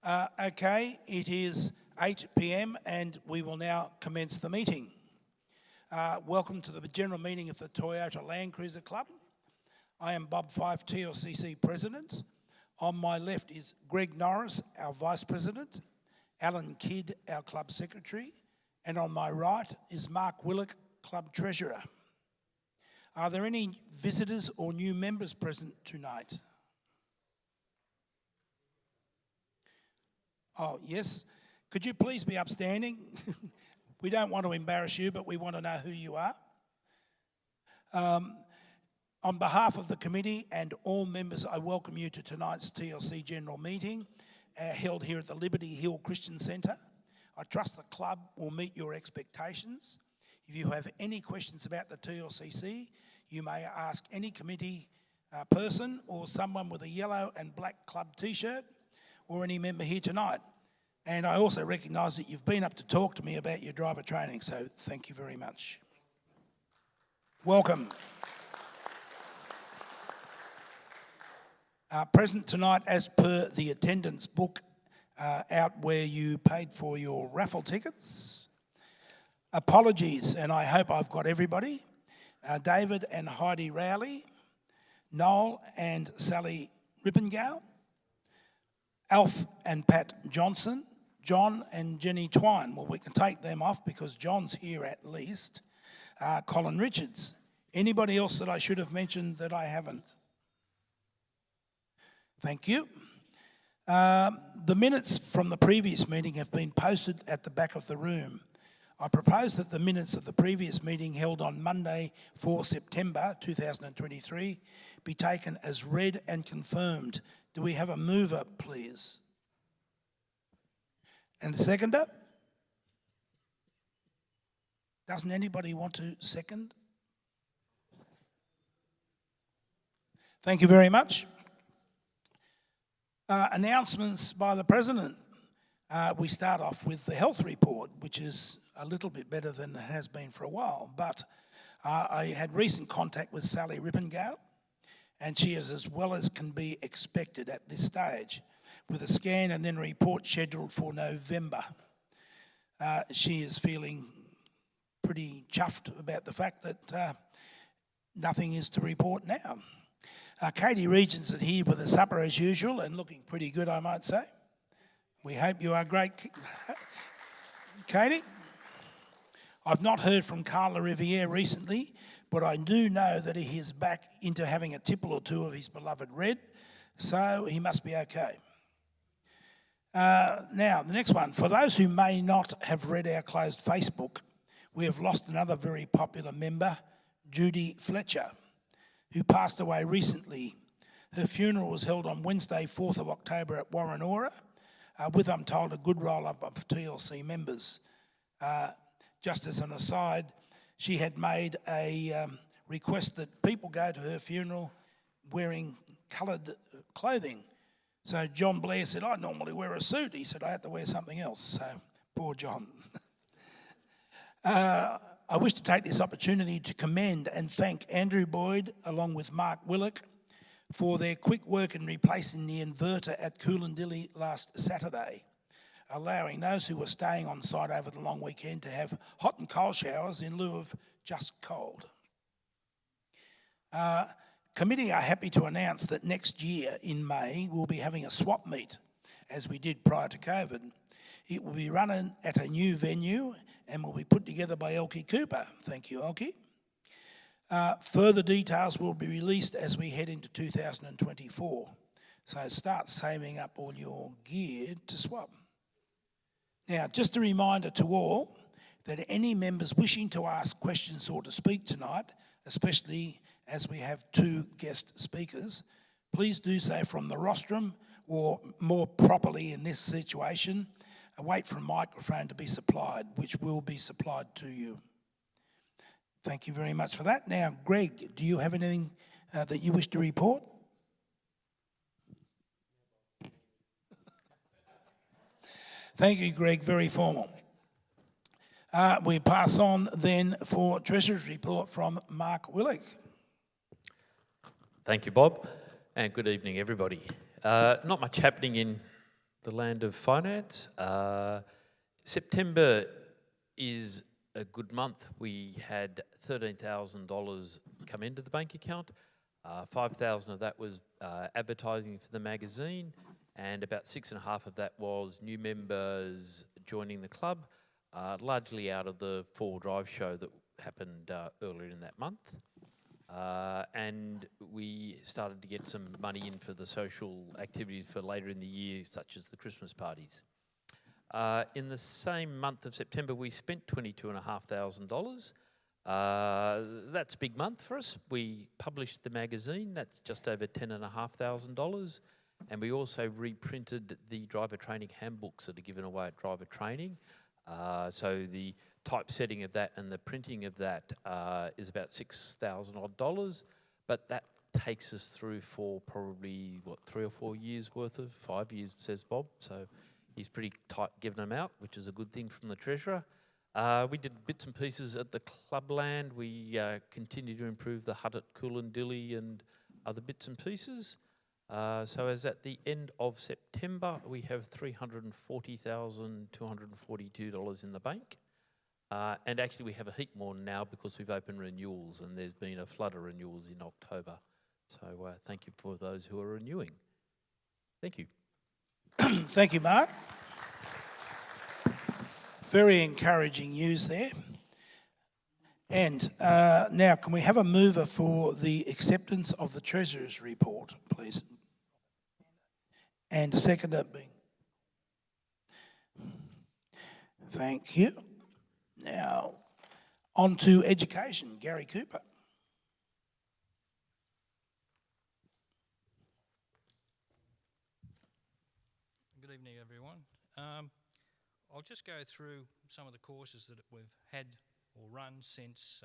Okay, it is 8 p.m. and we will now commence the meeting. Welcome to the general meeting of the Toyota Land Cruiser Club. I am Bob Fife, TLCC President. On my left is Greg Norris, our Vice President, Alan Kidd, our Club Secretary, and on my right is Mark Willock, Club Treasurer. Are there any visitors or new members present tonight? Oh, yes. Could you please be upstanding? We don't want to embarrass you, but we want to know who you are. On behalf of the committee and all members, I welcome you to tonight's TLC General Meeting held here at the Liberty Hill Christian Centre. I trust the club will meet your expectations. If you have any questions about the TLCC, you may ask any committee person or someone with a yellow and black club t-shirt or any member here tonight. And I also recognise that you've been up to talk to me about your driver training, so thank you very much. Welcome. Present tonight, as per the attendance book out where you paid for your raffle tickets. Apologies, and I hope I've got everybody. David and Heidi Rowley, Noel and Sally Rippengale, Alf and Pat Johnson, John and Jenny Twine. Well, we can take them off because John's here at least. Colin Richards. Anybody else that I should have mentioned that I haven't? Thank you. The minutes from the previous meeting have been posted at the back of the room. I propose that the minutes of the previous meeting held on Monday, 4 September 2023 be taken as read and confirmed. Do we have a mover, please? And a seconder? Doesn't anybody want to second? Thank you very much. Announcements by the President. We start off with the health report, which is a little bit better than it has been for a while. But I had recent contact with Sally Rippengale, and she is as well as can be expected at this stage, with a scan and then a report scheduled for November. She is feeling pretty chuffed about the fact that nothing is to report now. Katie Regents is here with a supper as usual and looking pretty good, I might say. We hope you are great, Katie. I've not heard from Carla Riviere recently, but I do know that he is back into having a tipple or two of his beloved red, so he must be okay. Now, the next one. For those who may not have read our closed Facebook, we have lost another very popular member, Judy Fletcher, who passed away recently. Her funeral was held on Wednesday, 4th of October at Warrenora, with, I'm told, a good roll-up of TLC members. Just as an aside, she had made a request that people go to her funeral wearing coloured clothing. So John Blair said, I normally wear a suit. He said, I had to wear something else. So, poor John. I wish to take this opportunity to commend and thank Andrew Boyd, along with Mark Willock, for their quick work in replacing the inverter at Coolandill last Saturday, allowing those who were staying on site over the long weekend to have hot and cold showers in lieu of just cold. Committee are happy to announce that next year in May we'll be having a swap meet, as we did prior to COVID. It will be run at a new venue and will be put together by Elke Cooper. Thank you, Elke. Further details will be released as we head into 2024. So start saving up all your gear to swap. Now, just a reminder to all that any members wishing to ask questions or to speak tonight, especially as we have two guest speakers, please do so from the rostrum, or more properly in this situation, wait for a microphone to be supplied, which will be supplied to you. Thank you very much for that. Now, Greg, do you have anything that you wish to report? Thank you, Greg. Very formal. We pass on then for Treasurer's report from Mark Willock. Thank you, Bob, and good evening, everybody. Not much happening in the land of finance. September is a good month. We had $13,000 come into the bank account. 5,000 of that was advertising for the magazine, and about 6.5 of that was new members joining the club, largely out of the four-wheel drive show that happened earlier in that month. And we started to get some money in for the social activities for later in the year, such as the Christmas parties. In the same month of September, we spent $22,500. That's a big month for us. We published the magazine, that's just over $10,500. And we also reprinted the driver training handbooks that are given away at driver training. So the typesetting of that and the printing of that is about $6,000 odd, but that takes us through for probably, what, 3 or 4 years worth of, 5 years, says Bob. So he's pretty tight giving them out, which is a good thing from the Treasurer. We did bits and pieces at the clubland. We continue to improve the hut at Coolandilly and other bits and pieces. So as at the end of September, we have $340,242 in the bank. And actually we have a heap more now because we've opened renewals, and there's been a flood of renewals in October. So thank you for those who are renewing. Thank you. Thank you, Mark. Very encouraging news there. And now, can we have a mover for the acceptance of the Treasurer's report, please? And a seconder being. Thank you. Now, on to education. Gary Cooper. Good evening, everyone. I'll just go through some of the courses that we've had or run since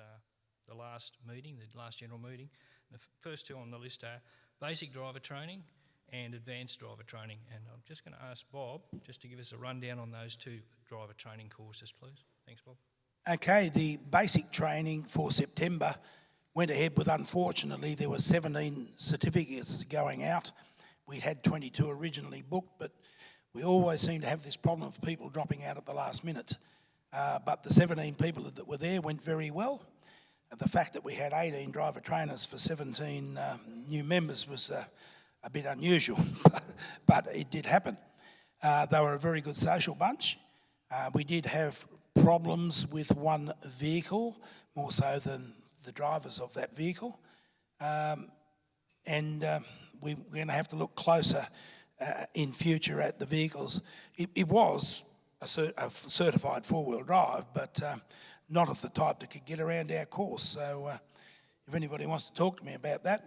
the last meeting, the last general meeting. The first two on the list are basic driver training and advanced driver training. And I'm just going to ask Bob just to give us a rundown on those two driver training courses, please. Thanks, Bob. Okay, the basic training for September went ahead with, unfortunately, there were 17 certificates going out. We had 22 originally booked, but we always seem to have this problem of people dropping out at the last minute. But the 17 people that were there went very well. The fact that we had 18 driver trainers for 17 new members was a bit unusual, but it did happen. They were a very good social bunch. We did have problems with one vehicle, more so than the drivers of that vehicle. And we're going to have to look closer in future at the vehicles. It was a certified four-wheel drive, but not of the type that could get around our course. So if anybody wants to talk to me about that,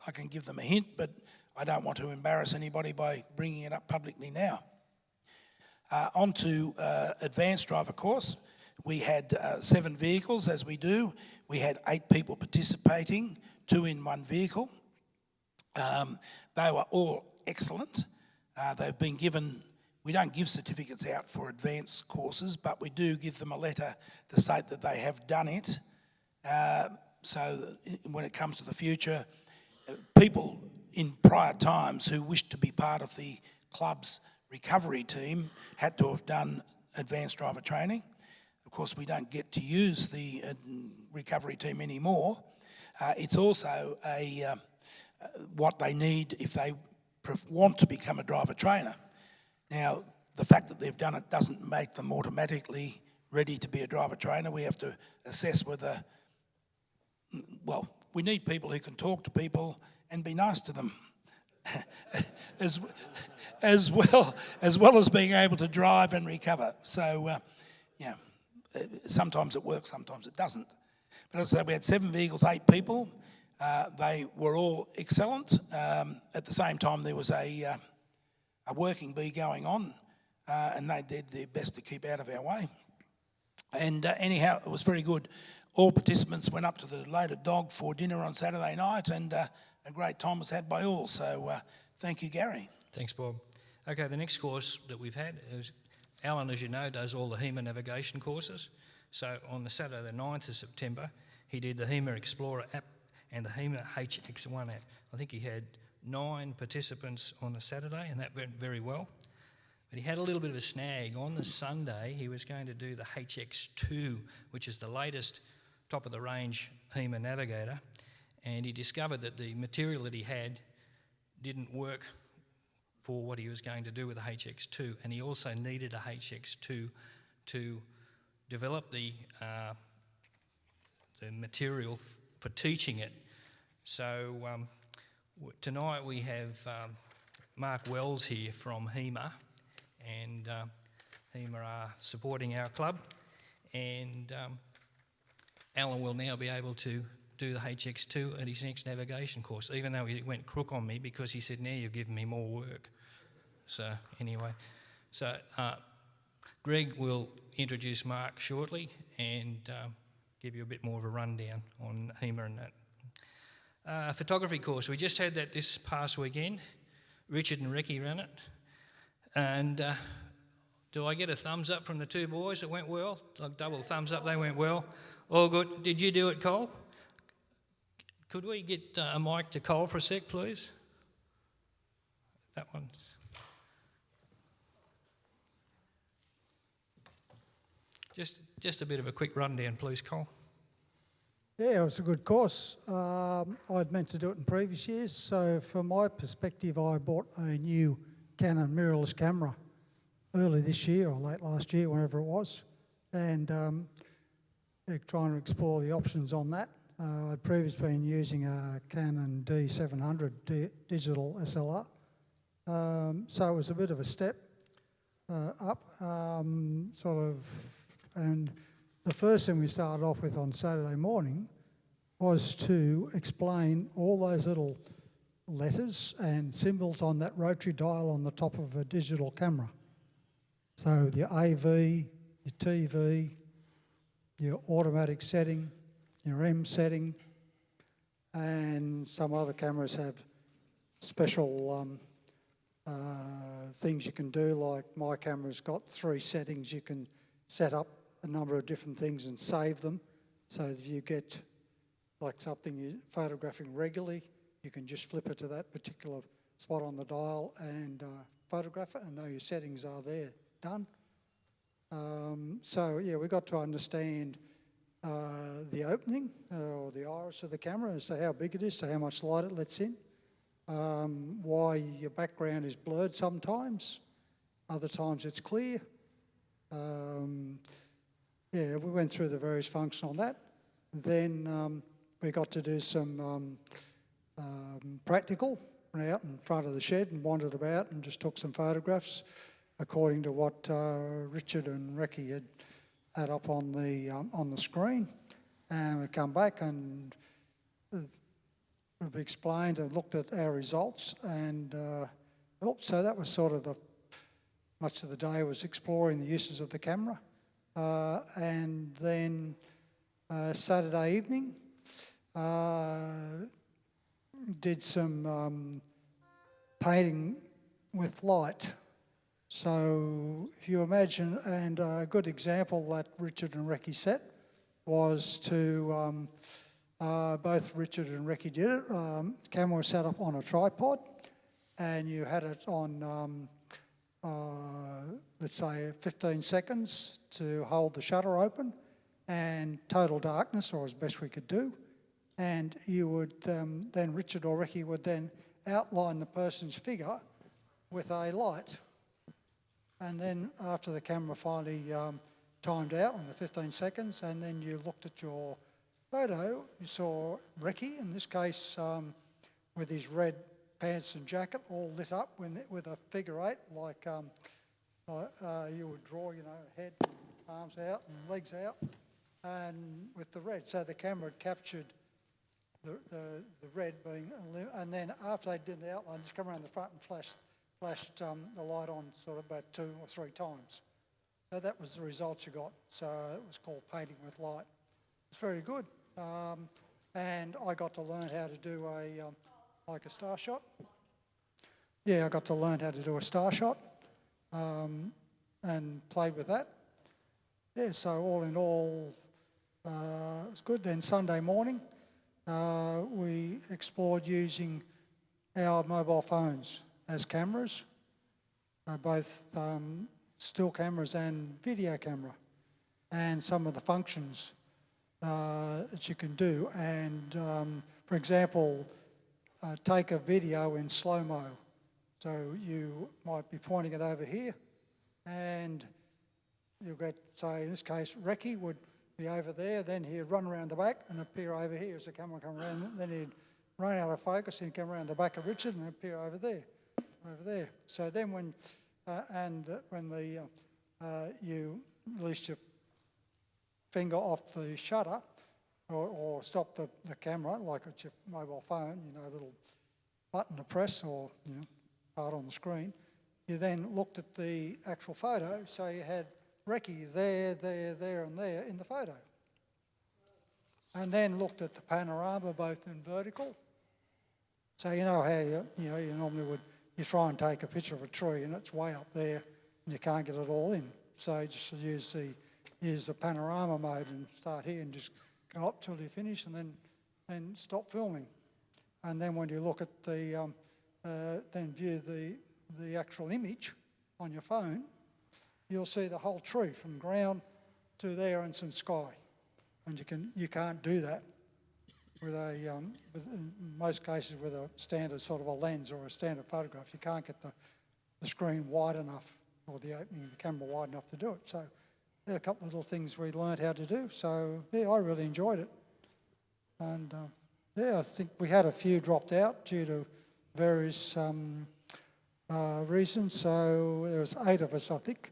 I can give them a hint, but I don't want to embarrass anybody by bringing it up publicly now. On to advanced driver course. We had 7 vehicles, as we do. We had 8 people participating, 2 in one vehicle. They were all excellent. They've been given, we don't give certificates out for advanced courses, but we do give them a letter to state that they have done it. So when it comes to the future, people in prior times who wished to be part of the club's recovery team had to have done advanced driver training. Of course, we don't get to use the recovery team anymore. It's also what they need if they want to become a driver trainer. Now, the fact that they've done it doesn't make them automatically ready to be a driver trainer. We have to assess whether, well, we need people who can talk to people and be nice to them, as well as being able to drive and recover. So, sometimes it works, sometimes it doesn't. But as I said, we had 7 vehicles, 8 people. They were all excellent. At the same time, there was a working bee going on, and they did their best to keep out of our way. And anyhow, it was very good. All participants went up to the Loaded Dog for dinner on Saturday night, and a great time was had by all. So thank you, Gary. Thanks, Bob. Okay, the next course that we've had is, Alan, as you know, does all the HEMA navigation courses. So on the Saturday the 9th of September, he did the HEMA Explorer app and the HEMA HX1 app. I think he had 9 participants on the Saturday, and that went very well. But he had a little bit of a snag. On the Sunday, he was going to do the HX2, which is the latest top-of-the-range HEMA navigator, and he discovered that the material that he had didn't work for what he was going to do with the HX2, and he also needed a HX2 to develop the material for teaching it. So tonight we have Mark Wells here from HEMA, and HEMA are supporting our club, and Alan will now be able to do the HX2 at his next navigation course, even though he went crook on me because he said, now you've given me more work. So anyway, so Greg will introduce Mark shortly and give you a bit more of a rundown on HEMA and that. Photography course, we just had that this past weekend. Richard and Ricky ran it. And do I get a thumbs up from the two boys? It went well. Like double thumbs up, they went well. All good. Did you do it, Cole? Could we get a mic to Cole for a sec, please? That one. Just a bit of a quick rundown, please, Cole. Yeah, it was a good course. I'd meant to do it in previous years, so from my perspective, I bought a new Canon mirrorless camera early this year or late last year, whenever it was, and trying to explore the options on that. I'd previously been using a Canon D700 digital SLR, so it was a bit of a step up, and the first thing we started off with on Saturday morning was to explain all those little letters and symbols on that rotary dial on the top of a digital camera. So your AV, your TV, your automatic setting, your M setting, and some other cameras have special things you can do, like my camera's got 3 settings. You can set up a number of different things and save them, so that you get like something you're photographing regularly, you can just flip it to that particular spot on the dial and photograph it and know your settings are there, done. So yeah, we got to understand the opening or the iris of the camera as to how big it is, to how much light it lets in, why your background is blurred sometimes, other times it's clear. Yeah, we went through the various functions on that. Then we got to do some practical. Went out in front of the shed and wandered about and just took some photographs according to what Richard and Ricky had up on the screen. And we come back and we've explained and looked at our results, and so that was sort of much of the day was exploring the uses of the camera. And then Saturday evening, did some painting with light. So if you imagine, and a good example that Richard and Ricky set was to, both Richard and Ricky did it. The camera was set up on a tripod, and you had it on let's say 15 seconds to hold the shutter open and total darkness, or as best we could do. And you would, then Richard or Ricky would then outline the person's figure with a light. And then after the camera finally timed out on the 15 seconds, and then you looked at your photo, you saw Ricky, in this case, with his red pants and jacket all lit up with a figure 8, like you would draw, you know, head, arms out and legs out, and with the red. So the camera had captured the red being, and then after they did the outline, just come around the front and flashed the light on sort of about 2 or 3 times. So that was the results you got. So it was called painting with light. It's very good. And I got to learn how to do like a star shot. Yeah, I got to learn how to do a star shot and played with that. Yeah, so all in all, it was good. Then Sunday morning, we explored using our mobile phones as cameras. both still cameras and video camera, and some of the functions that you can do. And for example, take a video in slow-mo. So you might be pointing it over here, and you'll get, say in this case, Recce would be over there, then he'd run around the back and appear over here as the camera come around, then he'd run out of focus and come around the back of Richard and appear over there. So then when you release your finger off the shutter or stop the camera, like it's your mobile phone, a little button to press or part on the screen, you then looked at the actual photo, so you had Recce there, and there in the photo. And then looked at the panorama, both in vertical. So you know how you normally you try and take a picture of a tree and it's way up there and you can't get it all in. So you just use the panorama mode and start here and just go up till you finish and then stop filming. And then when you look at then view the actual image on your phone, you'll see the whole tree from ground to there and some sky. And you can't do that with in most cases with a standard sort of a lens or a standard photograph. You can't get the screen wide enough or the opening of the camera wide enough to do it. So there are a couple of little things we learned how to do. So yeah, I really enjoyed it. And I think we had a few dropped out due to various reasons. So there was 8 of us, I think.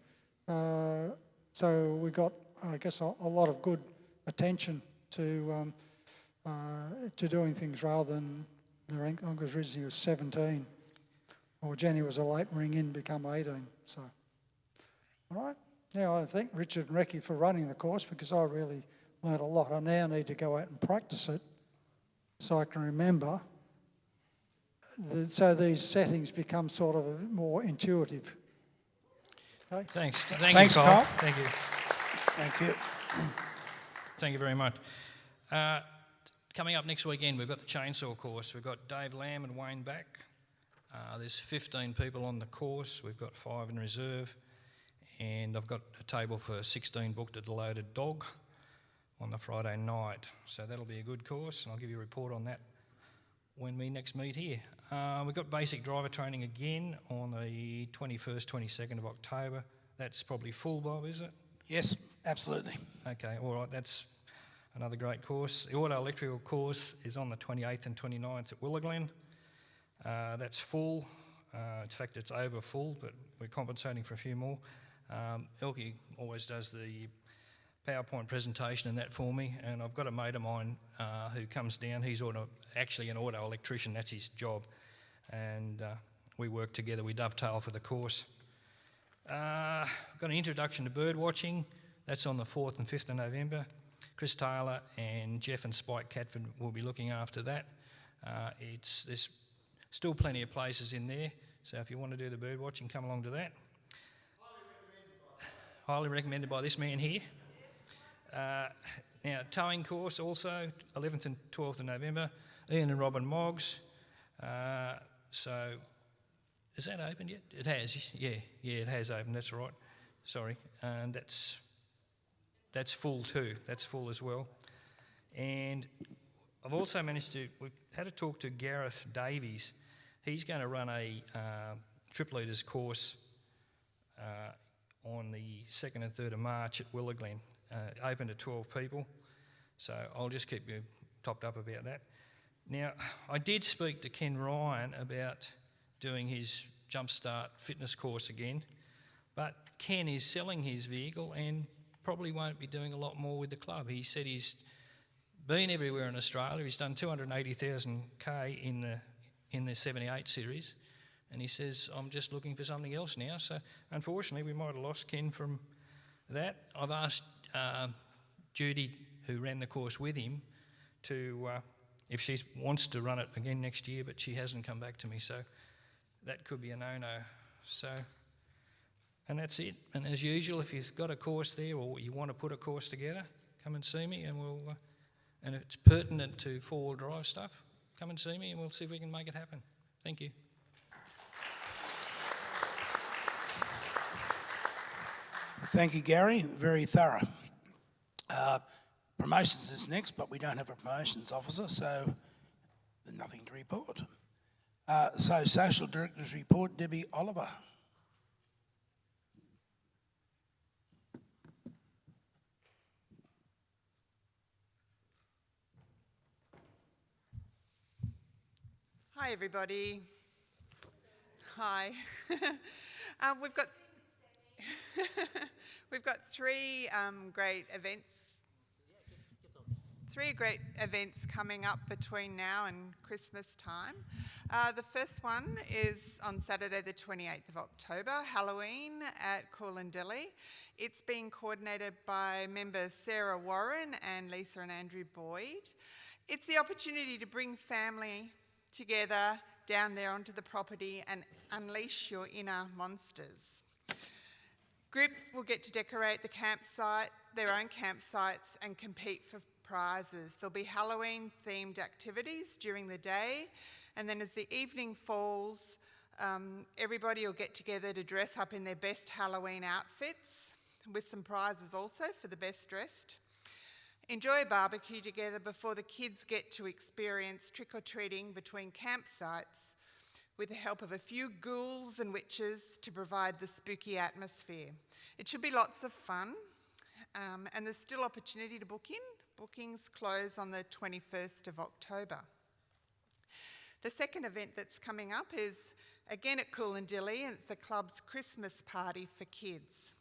So we got, I guess, a lot of good attention to doing things rather than the rank. I was originally was 17, or Jenny was a late ring in, become 18. So, all right. Now I thank Richard and Recce for running the course because I really learnt a lot. I now need to go out and practice it so I can remember. So these settings become sort of more intuitive. Okay. Thanks. Thanks, you, Carl. Thank you. Thank you. Thank you very much. Coming up next weekend, we've got the chainsaw course. We've got Dave Lamb and Wayne back. There's 15 people on the course. We've got 5 in reserve. And I've got a table for 16 booked at the Loaded Dog on the Friday night. So that'll be a good course, and I'll give you a report on that when we next meet here. We've got basic driver training again on the 21st, 22nd of October. That's probably full, Bob, is it? Yes, absolutely. Okay, all right, that's another great course. The auto electrical course is on the 28th and 29th at Willaglen. That's full. In fact, it's over full, but we're compensating for a few more. Elke always does the PowerPoint presentation and that for me, and I've got a mate of mine who comes down. He's actually an auto electrician, that's his job, and we work together, we dovetail for the course. Got an introduction to bird watching, that's on the 4th and 5th of November. Chris Taylor and Jeff and Spike Catford will be looking after that. There's still plenty of places in there, so if you want to do the bird watching, come along to that. Highly recommended by this man here. Now, towing course also, 11th and 12th of November, Ian and Robin Moggs. So, is that open yet? It has, yeah, it has opened, that's right. Sorry, and that's full too, that's full as well. And I've also we've had a talk to Gareth Davies. He's going to run a trip leaders course on the 2nd and 3rd of March at Willaglen, open to 12 people. So I'll just keep you topped up about that. Now, I did speak to Ken Ryan about doing his Jumpstart fitness course again, but Ken is selling his vehicle and probably won't be doing a lot more with the club. He said he's been everywhere in Australia. He's done 280,000 K in the 78 series, and he says, I'm just looking for something else now. So unfortunately, we might have lost Ken from that. I've asked Judy, who ran the course with him, to if she wants to run it again next year, but she hasn't come back to me, so that could be a no-no. So, and that's it. And as usual, if you've got a course there or you want to put a course together, come and see me, and we'll. And if it's pertinent to four-wheel drive stuff, come and see me, and we'll see if we can make it happen. Thank you. Thank you, Gary. Very thorough. Promotions is next, but we don't have a promotions officer, so there's nothing to report. So Social Director's report, Debbie Oliver. Hi, everybody. Hi. We've got we've got three great events. Three great events coming up between now and Christmas time. The first one is on Saturday the 28th of October, Halloween at Coolandelly. It's being coordinated by members Sarah Warren and Lisa and Andrew Boyd. It's the opportunity to bring family together down there onto the property and unleash your inner monsters. Group will get to decorate the campsite, their own campsites, and compete for prizes. There'll be Halloween themed activities during the day, and then as the evening falls, everybody will get together to dress up in their best Halloween outfits, with some prizes also for the best dressed. Enjoy a barbecue together before the kids get to experience trick-or-treating between campsites with the help of a few ghouls and witches to provide the spooky atmosphere. It should be lots of fun, and there's still opportunity to book in. Bookings close on the 21st of October. The second event that's coming up is again at Coolandelly, and it's the club's Christmas party for kids.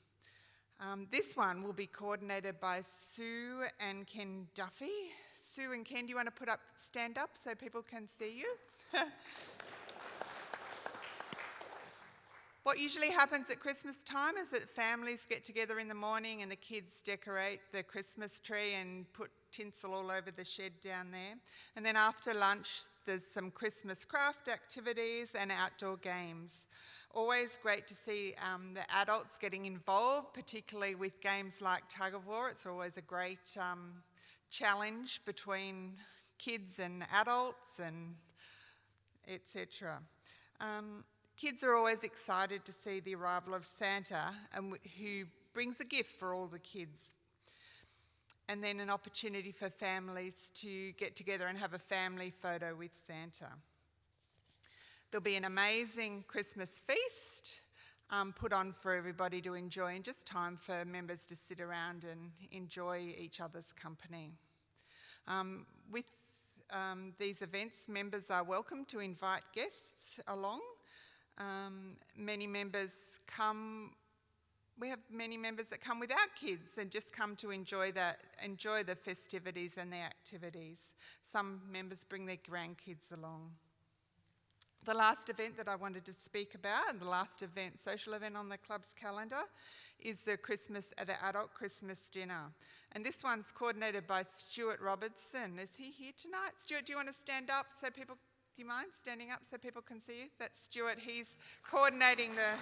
This one will be coordinated by Sue and Ken Duffy. Sue and Ken, do you want to stand up so people can see you? What usually happens at Christmas time is that families get together in the morning and the kids decorate the Christmas tree and put tinsel all over the shed down there. And then after lunch, there's some Christmas craft activities and outdoor games. Always great to see the adults getting involved, particularly with games like tug of war. It's always a great challenge between kids and adults and etc. Kids are always excited to see the arrival of Santa, who brings a gift for all the kids. And then an opportunity for families to get together and have a family photo with Santa. There'll be an amazing Christmas feast put on for everybody to enjoy, and just time for members to sit around and enjoy each other's company. With these events, members are welcome to invite guests along. Many members come. We have many members that come without kids and just come to enjoy the festivities and the activities. Some members bring their grandkids along. The last event that I wanted to speak about, and the last social event on the club's calendar, is the adult Christmas dinner. And this one's coordinated by Stuart Robertson. Is he here tonight? Stuart, do you want to stand up so people, do you mind standing up so people can see you? That's Stuart, he's coordinating the...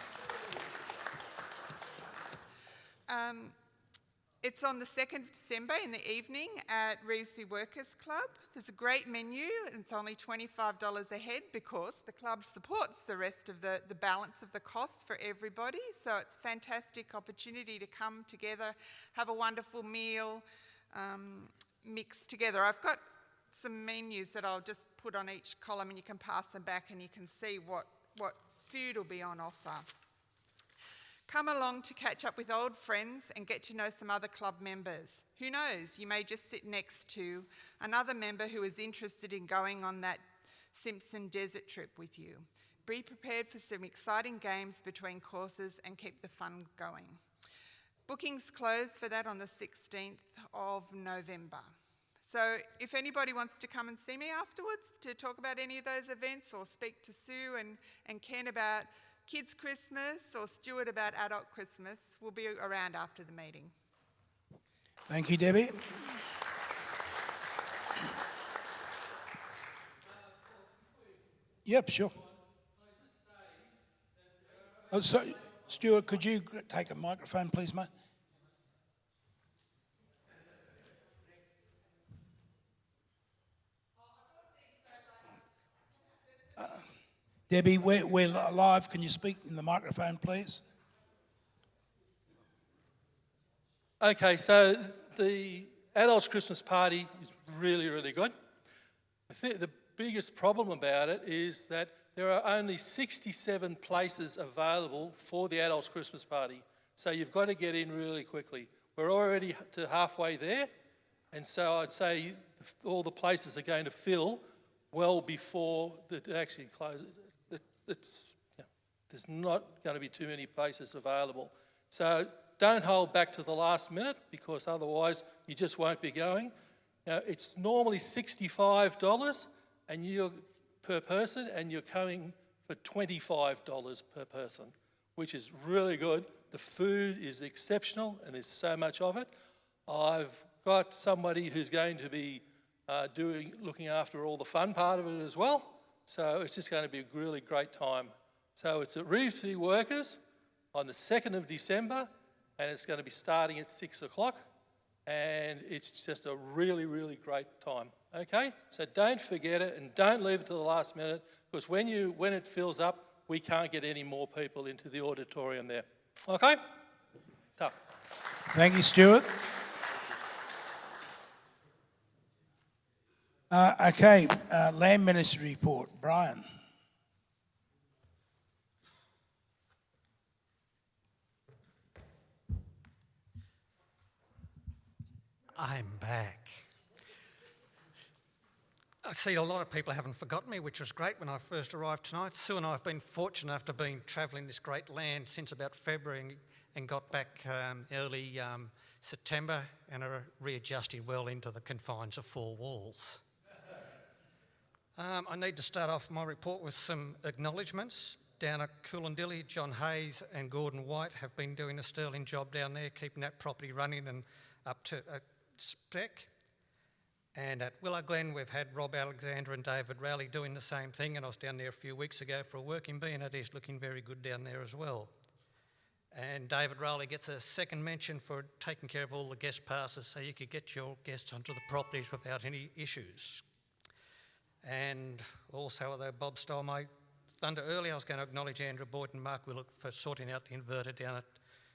It's on the 2nd of December in the evening at Revesby Workers Club. There's a great menu, and it's only $25 a head because the club supports the rest of the balance of the costs for everybody. So it's a fantastic opportunity to come together, have a wonderful meal, mix together. I've got some menus that I'll just put on each column, and you can pass them back and you can see what food will be on offer. Come along to catch up with old friends and get to know some other club members. Who knows, you may just sit next to another member who is interested in going on that Simpson desert trip with you. Be prepared for some exciting games between courses and keep the fun going. Bookings close for that on the 16th of November. So if anybody wants to come and see me afterwards to talk about any of those events, or speak to Sue and Ken about Kids Christmas, or Stuart about Adult Christmas, we'll be around after the meeting. Thank you, Debbie. Yep, sure. Oh, so, Stuart, could you take a microphone, please, mate? Debbie, we're live. Can you speak in the microphone, please? Okay, so the adults' Christmas party is really, really good. I think the biggest problem about it is that there are only 67 places available for the adults' Christmas party. So you've got to get in really quickly. We're already to halfway there, and so I'd say all the places are going to fill well before it actually closes. There's not going to be too many places available. So don't hold back to the last minute, because otherwise you just won't be going. Now, it's normally $65 per person, and you're coming for $25 per person, which is really good. The food is exceptional, and there's so much of it. I've got somebody who's going to be looking after all the fun part of it as well. So it's just going to be a really great time. So it's at Reeve City Workers on the 2nd of December, and it's going to be starting at 6 o'clock. And it's just a really, really great time. Okay? So don't forget it, and don't leave it to the last minute, because when it fills up, we can't get any more people into the auditorium there. Okay? Tough. Thank you, Stuart. Okay, Land Ministry report. Brian. I'm back. I see a lot of people haven't forgotten me, which was great when I first arrived tonight. Sue and I have been fortunate enough to have been travelling this great land since about February and got back early September and are readjusting well into the confines of four walls. I need to start off my report with some acknowledgements. Down at Coolandilly, John Hayes and Gordon White have been doing a sterling job down there, keeping that property running and up to spec. And at Willow Glen, we've had Rob Alexander and David Rowley doing the same thing, and I was down there a few weeks ago for a working bee, and it is looking very good down there as well. And David Rowley gets a second mention for taking care of all the guest passes so you could get your guests onto the properties without any issues. And also, although Bob stole my thunder earlier, I was going to acknowledge Andrew Boyd and Mark Willock for sorting out the inverter down at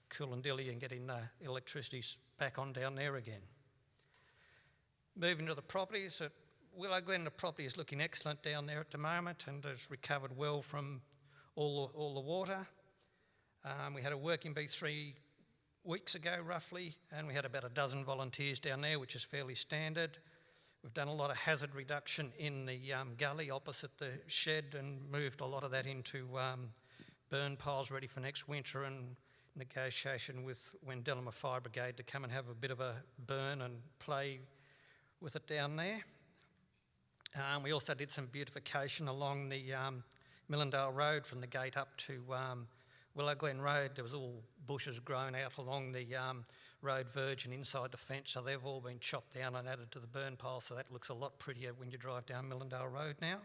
Coolandilly and getting the electricity back on down there again. Moving to the properties, at Willow Glen, the property is looking excellent down there at the moment and has recovered well from all the water. We had a working bee 3 weeks ago roughly, and we had about a dozen volunteers down there, which is fairly standard. We've done a lot of hazard reduction in the gully opposite the shed and moved a lot of that into burn piles ready for next winter, and negotiation with Wendelma Fire Brigade to come and have a bit of a burn and play with it down there. We also did some beautification along the Millendale Road from the gate up to Willow Glen Road. There was all bushes grown out along the road verge and inside the fence, so they've all been chopped down and added to the burn pile, so that looks a lot prettier when you drive down Millendale Road now.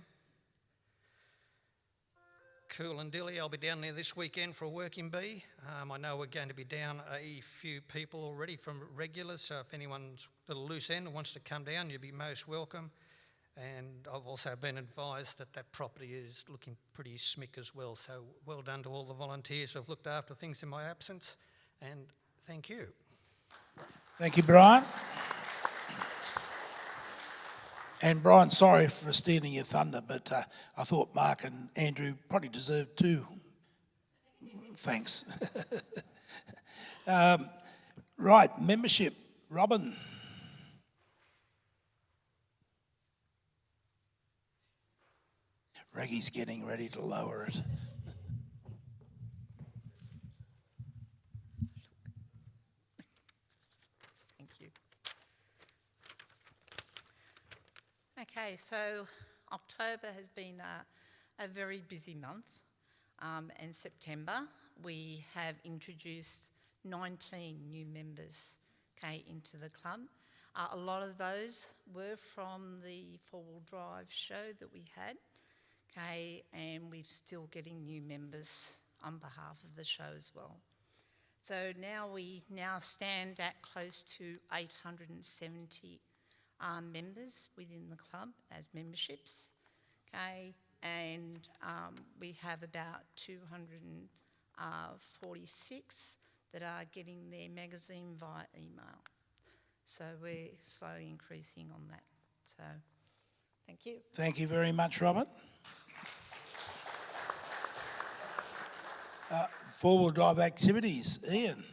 Coolandilly, I'll be down there this weekend for a working bee. I know we're going to be down a few people already from regulars, so if anyone's at a loose end and wants to come down, you'll be most welcome. And I've also been advised that that property is looking pretty smick as well, so well done to all the volunteers who have looked after things in my absence, and thank you. Thank you, Brian. And Brian, sorry for stealing your thunder, but I thought Mark and Andrew probably deserved two. Thanks. Right, membership. Robin. Reggie's getting ready to lower it. Thank you. Okay, so October has been a very busy month, and September we have introduced 19 new members into the club. A lot of those were from the four-wheel drive show that we had, and we're still getting new members on behalf of the show as well. So we stand at close to 870 members within the club as memberships, and we have about 246 that are getting their magazine via email. So we're slowly increasing on that. So thank you. Thank you very much, Robert. Four-wheel drive activities, Ian.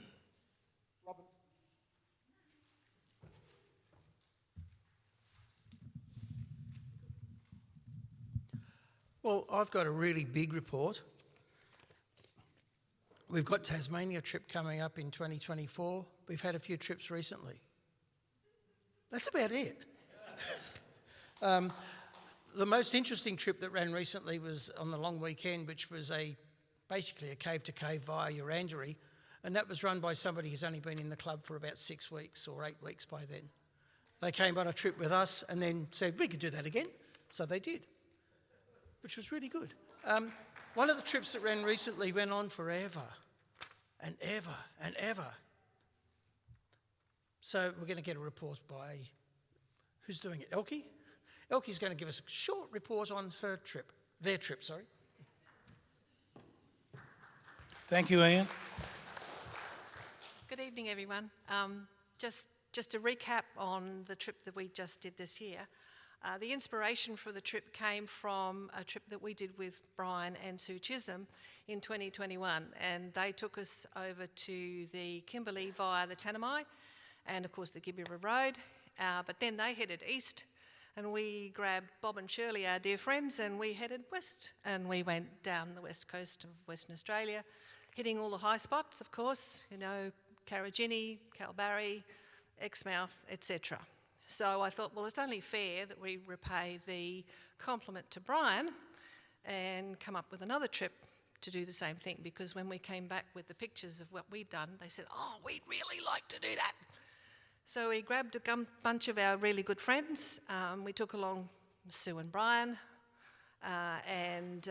Well, I've got a really big report. We've got Tasmania trip coming up in 2024. We've had a few trips recently. That's about it. The most interesting trip that ran recently was on the long weekend, which was basically a cave-to-cave via Urangary, and that was run by somebody who's only been in the club for about 6 weeks or 8 weeks by then. They came on a trip with us and then said, we could do that again. So they did, which was really good. One of the trips that ran recently went on forever and ever and ever. So we're going to get a report by, who's doing it, Elke? Elke's going to give us a short report on her trip, their trip, sorry. Thank you, Ian. Good evening, everyone. Just a recap on the trip that we just did this year. The inspiration for the trip came from a trip that we did with Brian and Sue Chisholm in 2021, and they took us over to the Kimberley via the Tanami and, of course, the Gibbera Road, but then they headed east, and we grabbed Bob and Shirley, our dear friends, and we headed west, and we went down the west coast of Western Australia, hitting all the high spots, of course, you know, Karajini, Kalbarri, Exmouth, etc. So I thought, well, it's only fair that we repay the compliment to Brian and come up with another trip to do the same thing, because when we came back with the pictures of what we'd done, they said, oh, we'd really like to do that. So we grabbed a bunch of our really good friends. We took along Sue and Brian and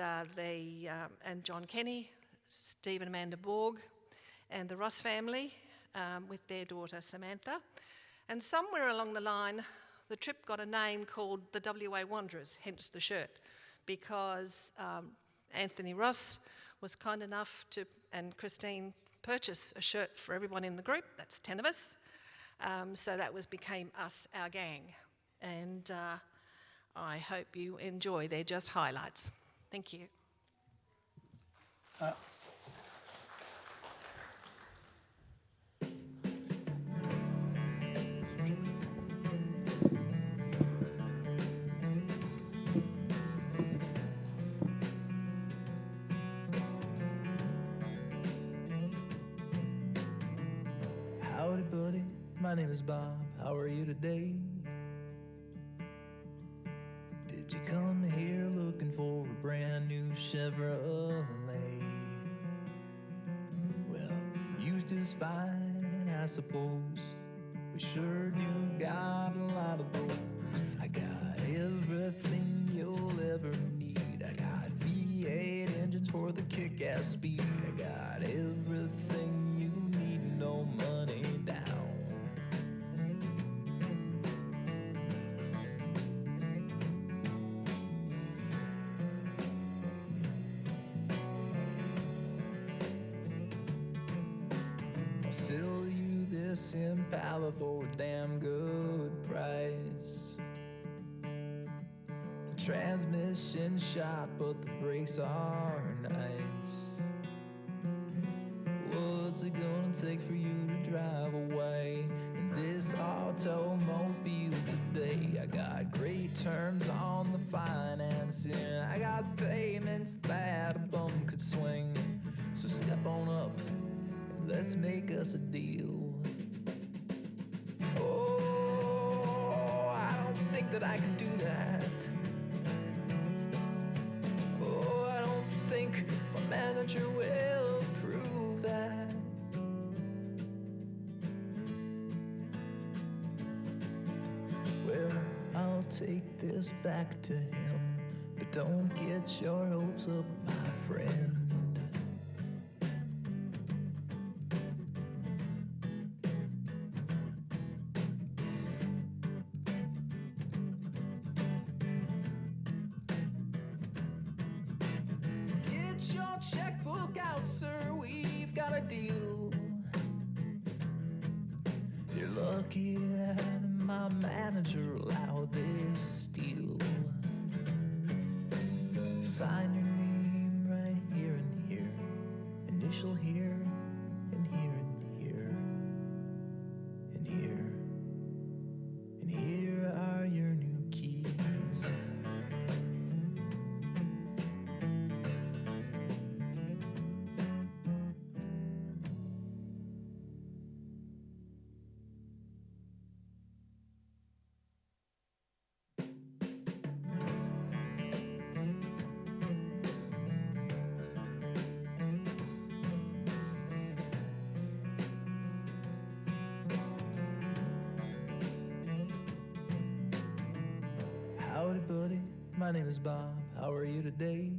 John Kenny, Steve and Amanda Borg, and the Ross family with their daughter Samantha. And somewhere along the line, the trip got a name called the WA Wanderers, hence the shirt, because Anthony Ross was kind enough to, and Christine, purchase a shirt for everyone in the group. That's 10 of us. So that became us, our gang. And I hope you enjoy. They're just highlights. Thank you. Howdy, buddy. My name is Bob. How are you today? Did you come here looking for a brand new Chevrolet? Well, used is fine, I suppose. We sure do got a lot of those. I got everything you'll ever need. I got V8 engines for the kick-ass speed. I got everything you need, no money down. I'll sell you this Impala for a damn good price. The transmission shot, but the brakes are nice. What's it gonna take for you to drive away in this automobile today? I got great terms on the financing. I got payments that a bum could swing. So step on up and let's make us a deal. Oh, I don't think that I can do that. Oh, I don't think my manager will approve that. Well, I'll take this back to him, but don't get your hopes up, my friend. Get your checkbook out, sir, we've got a deal. initial here and here and here and here. And here are your new keys. Howdy, buddy. My name is Bob. How are you today?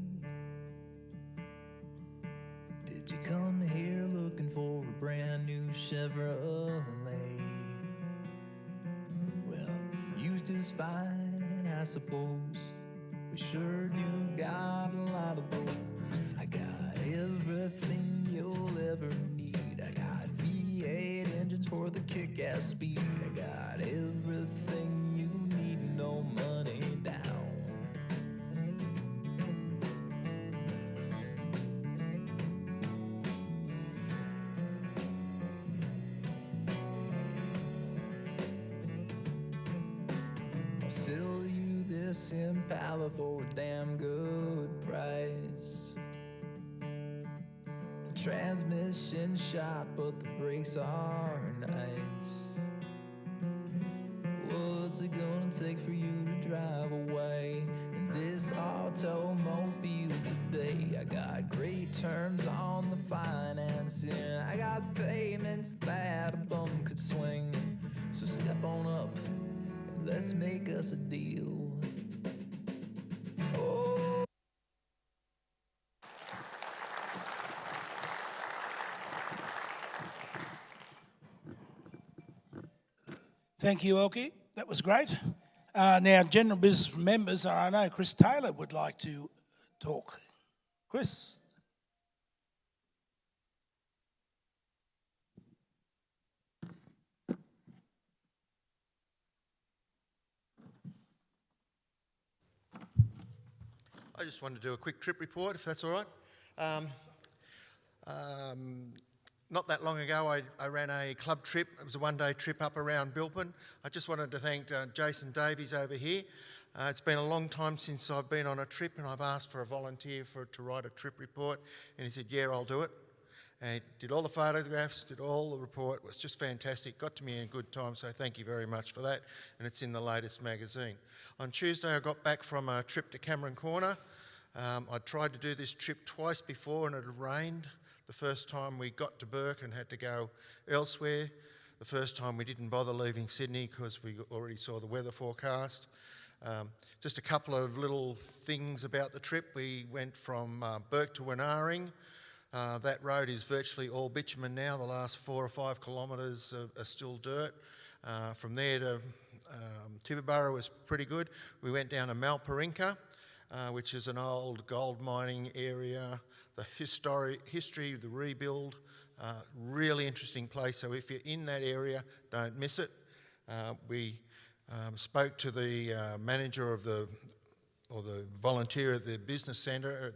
Did you come here looking for a brand new Chevrolet? Well, used is fine, I suppose. We sure do got a lot of those. I got everything you'll ever need. I got V8 engines for the kick-ass speed. I got everything you need, no money down. I'll sell you this Impala for a damn good price. The transmission's shot, but the brakes are nice. What's it gonna take for you to drive away in this automobile today? I got great terms on the financing. I got payments that a bum could swing. So step on up and let's make us a deal. Oh. Thank you, Elke. That was great. Now, general business members, I know Chris Taylor would like to talk. Chris? I just wanted to do a quick trip report, if that's all right. Not that long ago, I ran a club trip. It was a one-day trip up around Bilpin. I just wanted to thank Jason Davies over here. It's been a long time since I've been on a trip, and I've asked for a volunteer to write a trip report, and he said, yeah, I'll do it. And he did all the photographs, did all the report. It was just fantastic. Got to me in good time, so thank you very much for that. And it's in the latest magazine. On Tuesday, I got back from a trip to Cameron Corner. I tried to do this trip twice before, and it had rained. The first time we got to Burke and had to go elsewhere. The first time we didn't bother leaving Sydney because we already saw the weather forecast. Just a couple of little things about the trip. We went from Burke to Wenaring. That road is virtually all bitumen now. The last 4 or 5 kilometres are still dirt. From there to Tibooburra was pretty good. We went down to Malparinka, which is an old gold mining area. The history, the rebuild, really interesting place. So if you're in that area, don't miss it. We spoke to the manager of the volunteer at the business centre,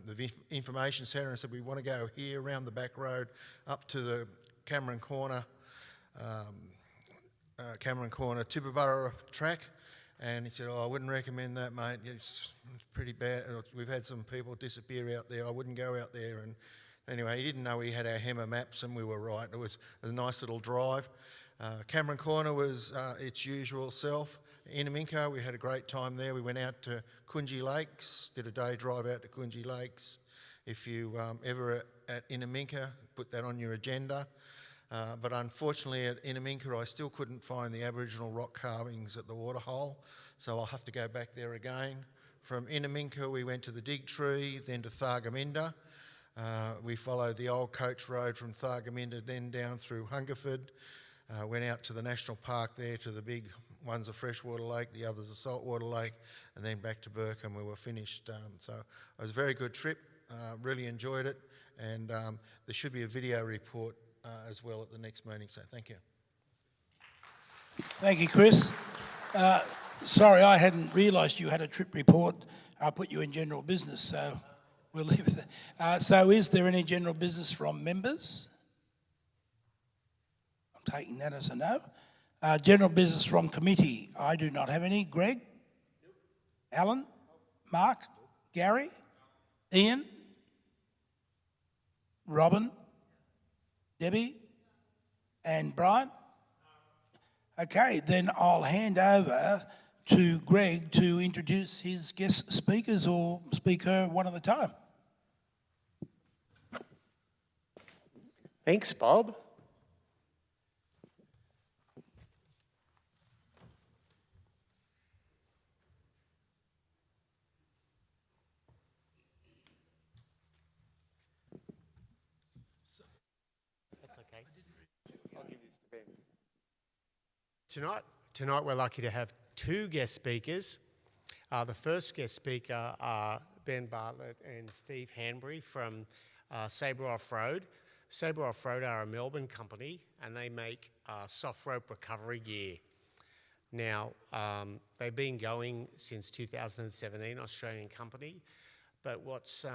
the information centre, and said we want to go here around the back road up to the Cameron Corner Tibooburra track. And he said, I wouldn't recommend that, mate. It's pretty bad. We've had some people disappear out there. I wouldn't go out there. And anyway, he didn't know we had our HEMA Maps, and we were right. It was a nice little drive. Cameron Corner was its usual self. Inaminka, we had a great time there. We went out to Coonji Lakes, did a day drive out to Coonji Lakes. If you ever at Inaminka, put that on your agenda. But unfortunately at Inaminka I still couldn't find the Aboriginal rock carvings at the waterhole, so I'll have to go back there again. From Inaminka we went to the Dig Tree, then to Thargomindah. We followed the old coach road from Thargomindah, then down through Hungerford, went out to the national park there to the big one's a freshwater lake, the other's a saltwater lake, and then back to Burke and we were finished. So it was a very good trip, really enjoyed it, and there should be a video report as well at the next meeting, so thank you. Thank you, Chris. Sorry, I hadn't realised you had a trip report. I put you in general business, so We'll leave it there. So is there any general business from members? I'm taking that as a no. General business from committee. I do not have any. Greg? Nope. Alan? Mark? Nope. Gary? Ian? Robin? Debbie? And Brian? Okay, then I'll hand over to Greg to introduce his guest speakers, or speaker one at a time. Thanks, Bob. That's okay. I'll give this to Ben. Tonight we're lucky to have two guest speakers. The first guest speaker are Ben Bartlett and Steve Hanbury from Saber Offroad. Saber Offroad are a Melbourne company and they make soft rope recovery gear. Now, they've been going since 2017, Australian company, but what's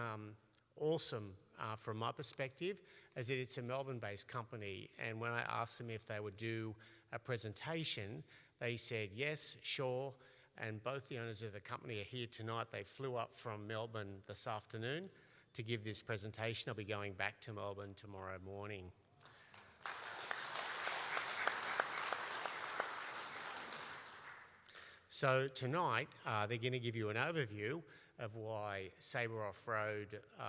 awesome from my perspective is that it's a Melbourne-based company, and when I asked them if they would do a presentation, they said yes, sure, and both the owners of the company are here tonight. They flew up from Melbourne this afternoon to give this presentation. I'll be going back to Melbourne tomorrow morning. So tonight, they're going to give you an overview of why Saber Offroad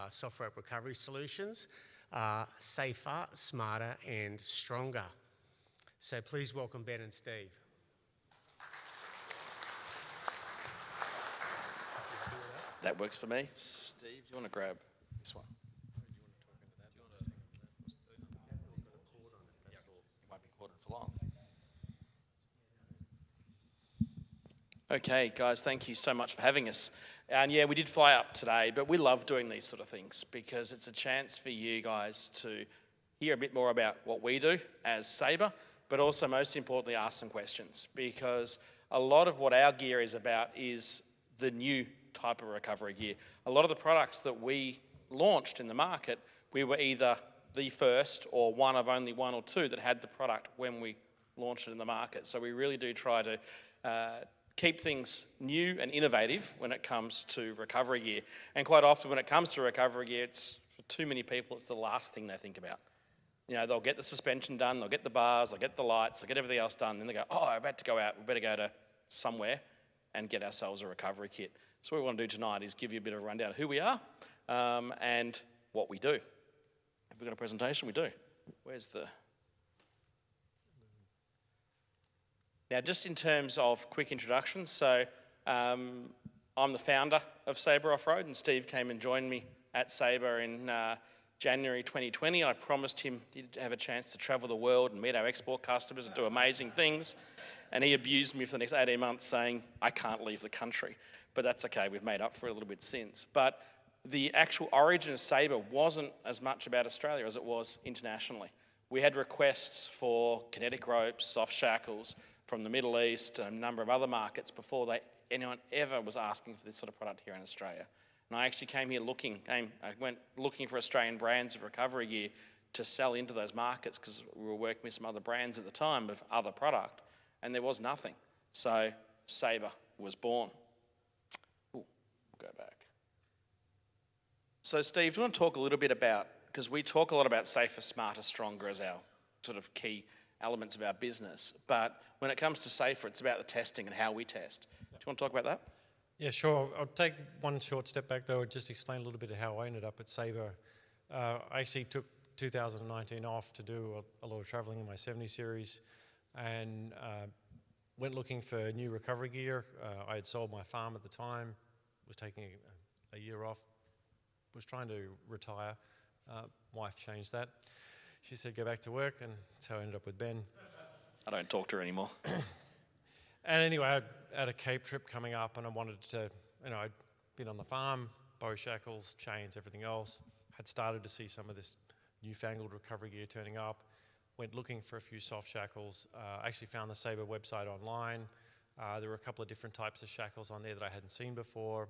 soft rope recovery solutions are safer, smarter, and stronger. So please welcome Ben and Steve. That works for me. Steve, do you want to grab this one? It won't be recorded for long. Okay, guys, thank you so much for having us. And yeah, we did fly up today, but we love doing these sort of things because it's a chance for you guys to hear a bit more about what we do as Saber, but also most importantly ask some questions, because a lot of what our gear is about is the new type of recovery gear. A lot of the products that we launched in the market, we were either the first or one of only one or two that had the product when we launched it in the market. So we really do try to keep things new and innovative when it comes to recovery gear. And quite often when it comes to recovery gear, it's, for too many people, it's the last thing they think about. You know, they'll get the suspension done, they'll get the bars, they'll get the lights, they'll get everything else done, and then they go, oh, I'm about to go out, we better go to somewhere and get ourselves a recovery kit. So what we want to do tonight is give you a bit of a rundown of who we are and what we do. Have we got a presentation? We do. Where's the... Now, just in terms of quick introductions, so I'm the founder of Saber Offroad, and Steve came and joined me at Saber in January 2020. I promised him he'd have a chance to travel the world and meet our export customers and do amazing things, and he abused me for the next 18 months saying, I can't leave the country. But that's okay, we've made up for it a little bit since. But the actual origin of Saber wasn't as much about Australia as it was internationally. We had requests for kinetic ropes, soft shackles from the Middle East, and a number of other markets before anyone ever was asking for this sort of product here in Australia. And I actually came here I went looking for Australian brands of recovery gear to sell into those markets because we were working with some other brands at the time of other product, and there was nothing. So Saber was born. Ooh, go back. So Steve, do you want to talk a little bit about, because we talk a lot about safer, smarter, stronger as our sort of key elements of our business, but when it comes to safer, it's about the testing and how we test. Do you want to talk about that? Yeah, sure. I'll take one short step back though and just explain a little bit of how I ended up at Saber. I actually took 2019 off to do a lot of travelling in my 70 series and went looking for new recovery gear. I had sold my farm at the time, was taking a year off, was trying to retire. Wife changed that. She said, go back to work, and that's how I ended up with Ben. I don't talk to her anymore. And anyway, I had a Cape trip coming up, and I wanted to, I'd been on the farm, bow shackles, chains, everything else. Had started to see some of this newfangled recovery gear turning up. Went looking for a few soft shackles. Actually found the Saber website online. There were a couple of different types of shackles on there that I hadn't seen before.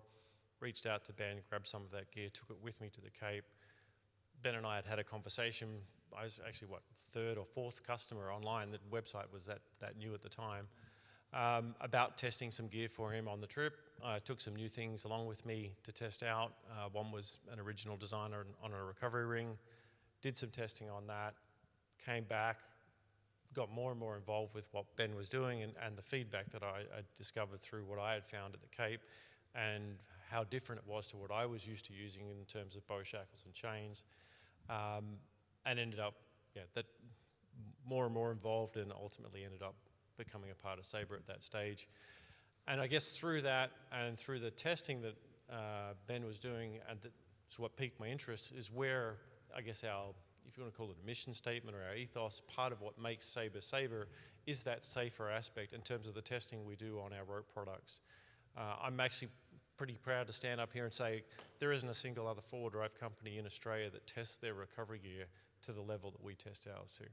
reached out to Ben, grabbed some of that gear, took it with me to the Cape. Ben and I had had a conversation. I was actually, third or fourth customer online. The website was that new at the time, about testing some gear for him on the trip. I took some new things along with me to test out. One was an original design on a recovery ring. Did some testing on that, came back, got more and more involved with what Ben was doing and the feedback that I discovered through what I had found at the Cape and how different it was to what I was used to using in terms of bow shackles and chains, and ended up that more and more involved, and ultimately ended up becoming a part of Saber at that stage. And I guess through that and through the testing that Ben was doing, and that's what piqued my interest, is where I guess our, if you want to call it a mission statement or our ethos, part of what makes Saber Saber is that safer aspect in terms of the testing we do on our rope products. I'm actually pretty proud to stand up here and say there isn't a single other four-wheel drive company in Australia that tests their recovery gear to the level that we test ours to.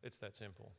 It's that simple.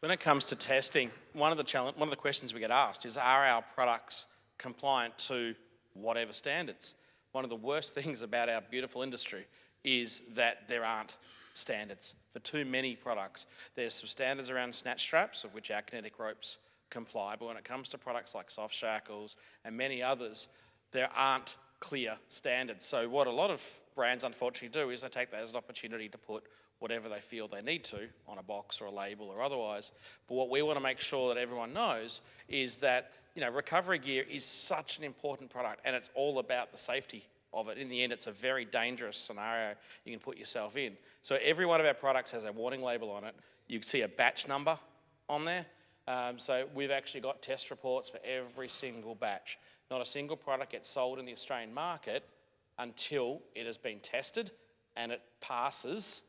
When it comes to testing, one of the questions we get asked is, are our products compliant to whatever standards? One of the worst things about our beautiful industry is that there aren't standards for too many products. There's some standards around snatch straps, of which our kinetic ropes comply, but when it comes to products like soft shackles and many others, there aren't clear standards. So what a lot of brands unfortunately do is they take that as an opportunity to put whatever they feel they need to on a box or a label or otherwise. But what we want to make sure that everyone knows is that, you know, recovery gear is such an important product, and it's all about the safety of it. In the end, it's a very dangerous scenario you can put yourself in. So every one of our products has a warning label on it. You can see a batch number on there. So we've actually got test reports for every single batch. Not a single product gets sold in the Australian market until it has been tested and it passes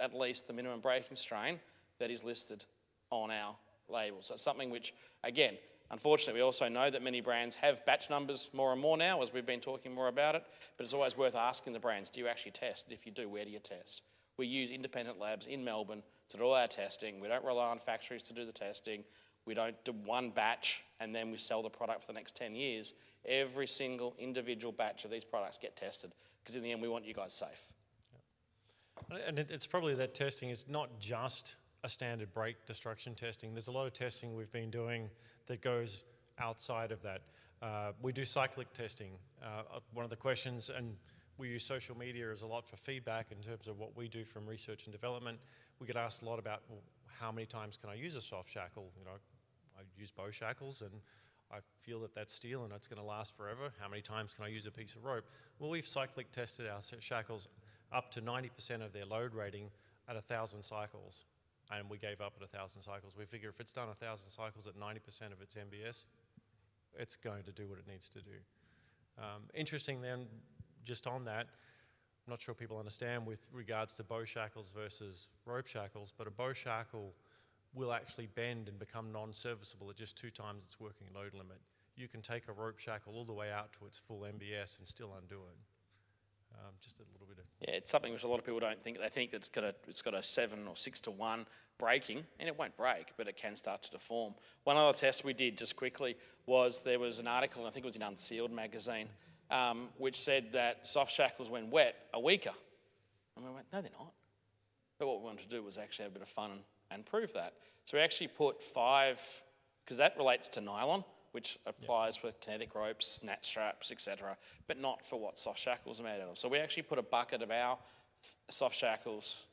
at least the minimum braking strain that is listed on our label. So it's something which, again, unfortunately, we also know that many brands have batch numbers more and more now as we've been talking more about it, but it's always worth asking the brands, do you actually test? If you do, where do you test? We use independent labs in Melbourne to do all our testing. We don't rely on factories to do the testing. We don't do one batch and then we sell the product for the next 10 years. Every single individual batch of these products get tested, because in the end we want you guys safe. And it's probably that testing is not just a standard brake destruction testing. There's a lot of testing we've been doing that goes outside of that. We do cyclic testing. One of the questions, and we use social media as a lot for feedback in terms of what we do from research and development. We get asked a lot about, well, how many times can I use a soft shackle? You know, I use bow shackles and I feel that that's steel and it's going to last forever. How many times can I use a piece of rope? Well, we've cyclic tested our shackles up to 90% of their load rating at 1,000 cycles, and we gave up at 1,000 cycles. We figure if it's done 1,000 cycles at 90% of its MBS, it's going to do what it needs to do. Interesting then, just on that, I'm not sure people understand with regards to bow shackles versus rope shackles, but a bow shackle will actually bend and become non-serviceable at just 2 times its working load limit. You can take a rope shackle all the way out to its full MBS and still undo it. Just a little bit of... Yeah, it's something which a lot of people don't think. They think that it's got a 7 or 6 to 1 braking, and it won't break, but it can start to deform. One other test we did just quickly was there was an article, I think it was in Unsealed magazine, which said that soft shackles when wet are weaker. And we went, no, they're not. But what we wanted to do was actually have a bit of fun and prove that. So we actually put 5, because that relates to nylon, which applies for kinetic ropes, snatch straps, etc., but not for what soft shackles are made out of. So we actually put a bucket of our soft shackles,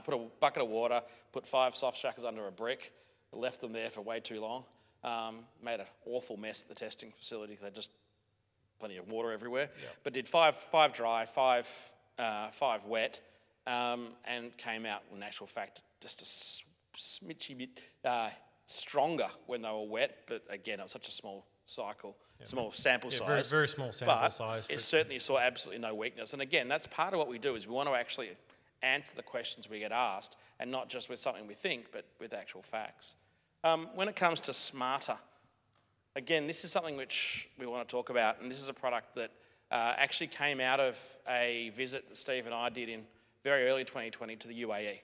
put a bucket of water, put 5 soft shackles under a brick, left them there for way too long, made an awful mess at the testing facility. They just plenty of water everywhere, but did 5 dry, 5 wet, and came out, in actual fact, just a smitchy bit stronger when they were wet, but again, it was such a small cycle, small sample size. Very small sample size. It certainly saw absolutely no weakness. And again, that's part of what we do, is we want to actually answer the questions we get asked, and not just with something we think, but with actual facts. When it comes to smarter, again, this is something which we want to talk about, and this is a product that actually came out of a visit that Steve and I did in very early 2020 to the UAE.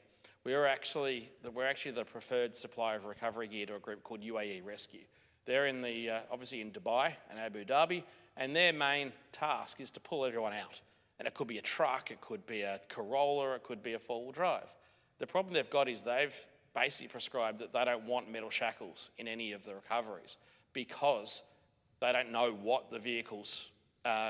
We're actually the preferred supplier of recovery gear to a group called UAE Rescue. They're in the, obviously in Dubai and Abu Dhabi, and their main task is to pull everyone out. And it could be a truck, it could be a Corolla, it could be a four-wheel drive. The problem they've got is they've basically prescribed that they don't want metal shackles in any of the recoveries because they don't know what the vehicle's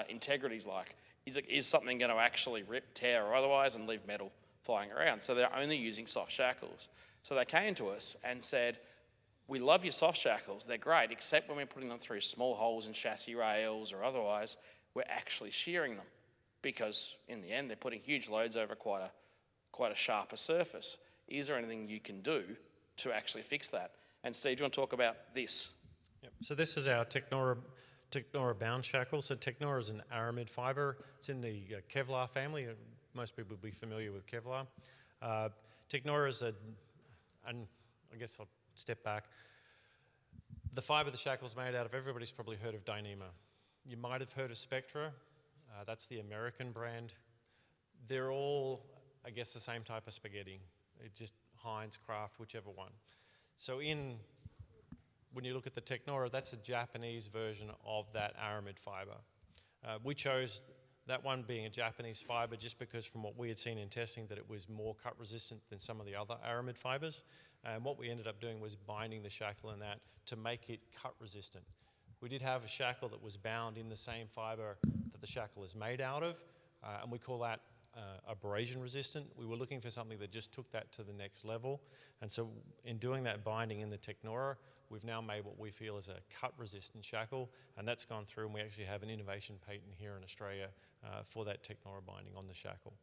integrity is like. Is something going to actually rip, tear, or otherwise and leave metal flying around? So they're only using soft shackles. So they came to us and said, we love your soft shackles, they're great, except when we're putting them through small holes in chassis rails or otherwise, we're actually shearing them because in the end they're putting huge loads over quite a sharper surface. Is there anything you can do to actually fix that? And Steve, do you want to talk about this? Yep. So this is our Technora bound shackle. So Technora is an aramid fibre. It's in the Kevlar family. Most people will be familiar with Kevlar. Technora is and I guess I'll step back. The fibre the shackle's made out of, everybody's probably heard of Dyneema. You might have heard of Spectra. That's the American brand. They're all, I guess, the same type of spaghetti. It's just Heinz, Kraft, whichever one. So when you look at the Technora, that's a Japanese version of that aramid fibre. We chose that one being a Japanese fibre just because from what we had seen in testing that it was more cut resistant than some of the other aramid fibres. And what we ended up doing was binding the shackle in that to make it cut resistant. We did have a shackle that was bound in the same fibre that the shackle is made out of, and we call that abrasion resistant. We were looking for something that just took that to the next level. And so in doing that binding in the Technora, we've now made what we feel is a cut resistant shackle, and that's gone through, and we actually have an innovation patent here in Australia for that Technora binding on the shackle.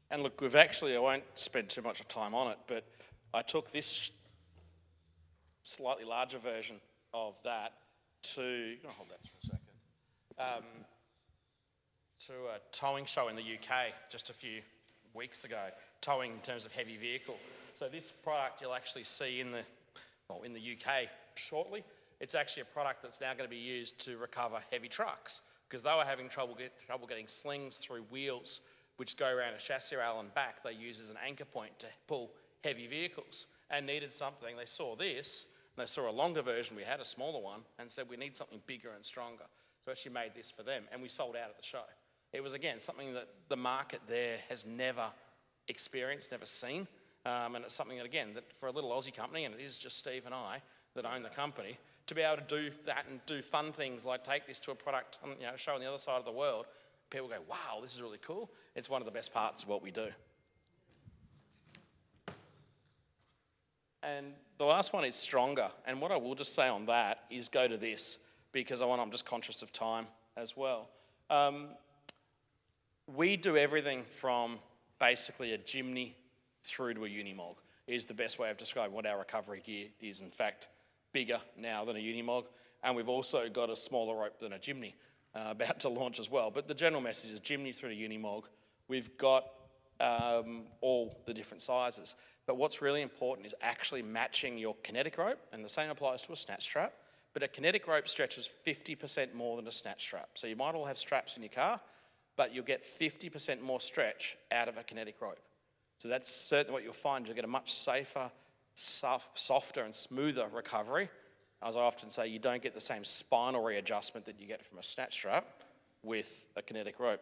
And look, we've actually, I won't spend too much time on it, but I took this slightly larger version of that to, you want to hold that for a second, to a towing show in the UK just a few weeks ago, towing in terms of heavy vehicle. So this product you'll actually see in the UK shortly. It's actually a product that's now going to be used to recover heavy trucks because they were having trouble getting slings through wheels which go around a chassis rail and back. They use as an anchor point to pull heavy vehicles and needed something. They saw this, and they saw a longer version. We had a smaller one and said we need something bigger and stronger. So actually made this for them, and we sold out at the show. It was, again, something that the market there has never experienced, never seen. And it's something that, again, that for a little Aussie company, and it is just Steve and I that own the company, to be able to do that and do fun things like take this to a product, show on the other side of the world, people go, wow, this is really cool. It's one of the best parts of what we do. And the last one is stronger. And what I will just say on that is go to this, because I'm just conscious of time as well. We do everything from basically a Jimny through to a Unimog is the best way of describing what our recovery gear is. In fact, bigger now than a Unimog. And we've also got a smaller rope than a Jimny about to launch as well. But the general message is Jimny through to Unimog. We've got all the different sizes. But what's really important is actually matching your kinetic rope, and the same applies to a snatch strap. But a kinetic rope stretches 50% more than a snatch strap. So you might all have straps in your car, but you'll get 50% more stretch out of a kinetic rope. So that's certainly what you'll find. You'll get a much safer, softer and smoother recovery. As I often say, you don't get the same spinal readjustment that you get from a snatch strap with a kinetic rope.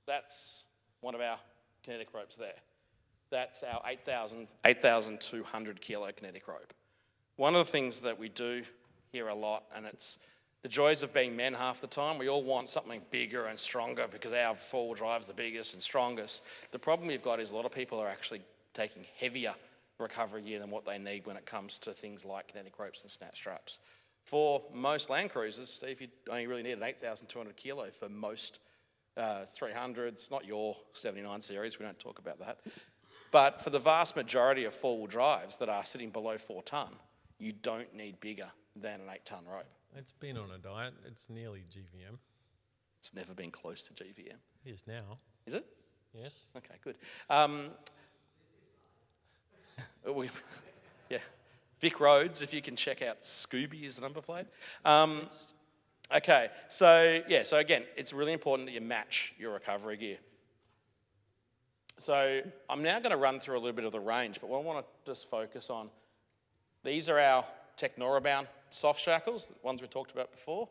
That's one of our kinetic ropes there. That's our 8,200 kilo kinetic rope. One of the things that we do here a lot, and it's the joys of being men half the time, we all want something bigger and stronger because our four-wheel drive's the biggest and strongest. The problem we've got is a lot of people are actually taking heavier recovery gear than what they need when it comes to things like kinetic ropes and snatch straps. For most Land Cruisers, Steve, you only really need an 8,200 kilo for most 300s, not your 79 series, we don't talk about that. But for the vast majority of four-wheel drives that are sitting below 4 tonne, you don't need bigger than an 8-tonne rope. It's been on a diet. It's nearly GVM. It's never been close to GVM. It is now. Is it? Yes. Okay, good. Yeah. Vic Roads, if you can check out Scooby is the number plate. Okay, so again, it's really important that you match your recovery gear. So I'm now going to run through a little bit of the range, but what I want to just focus on, these are our Technora-bound soft shackles, the ones we talked about before.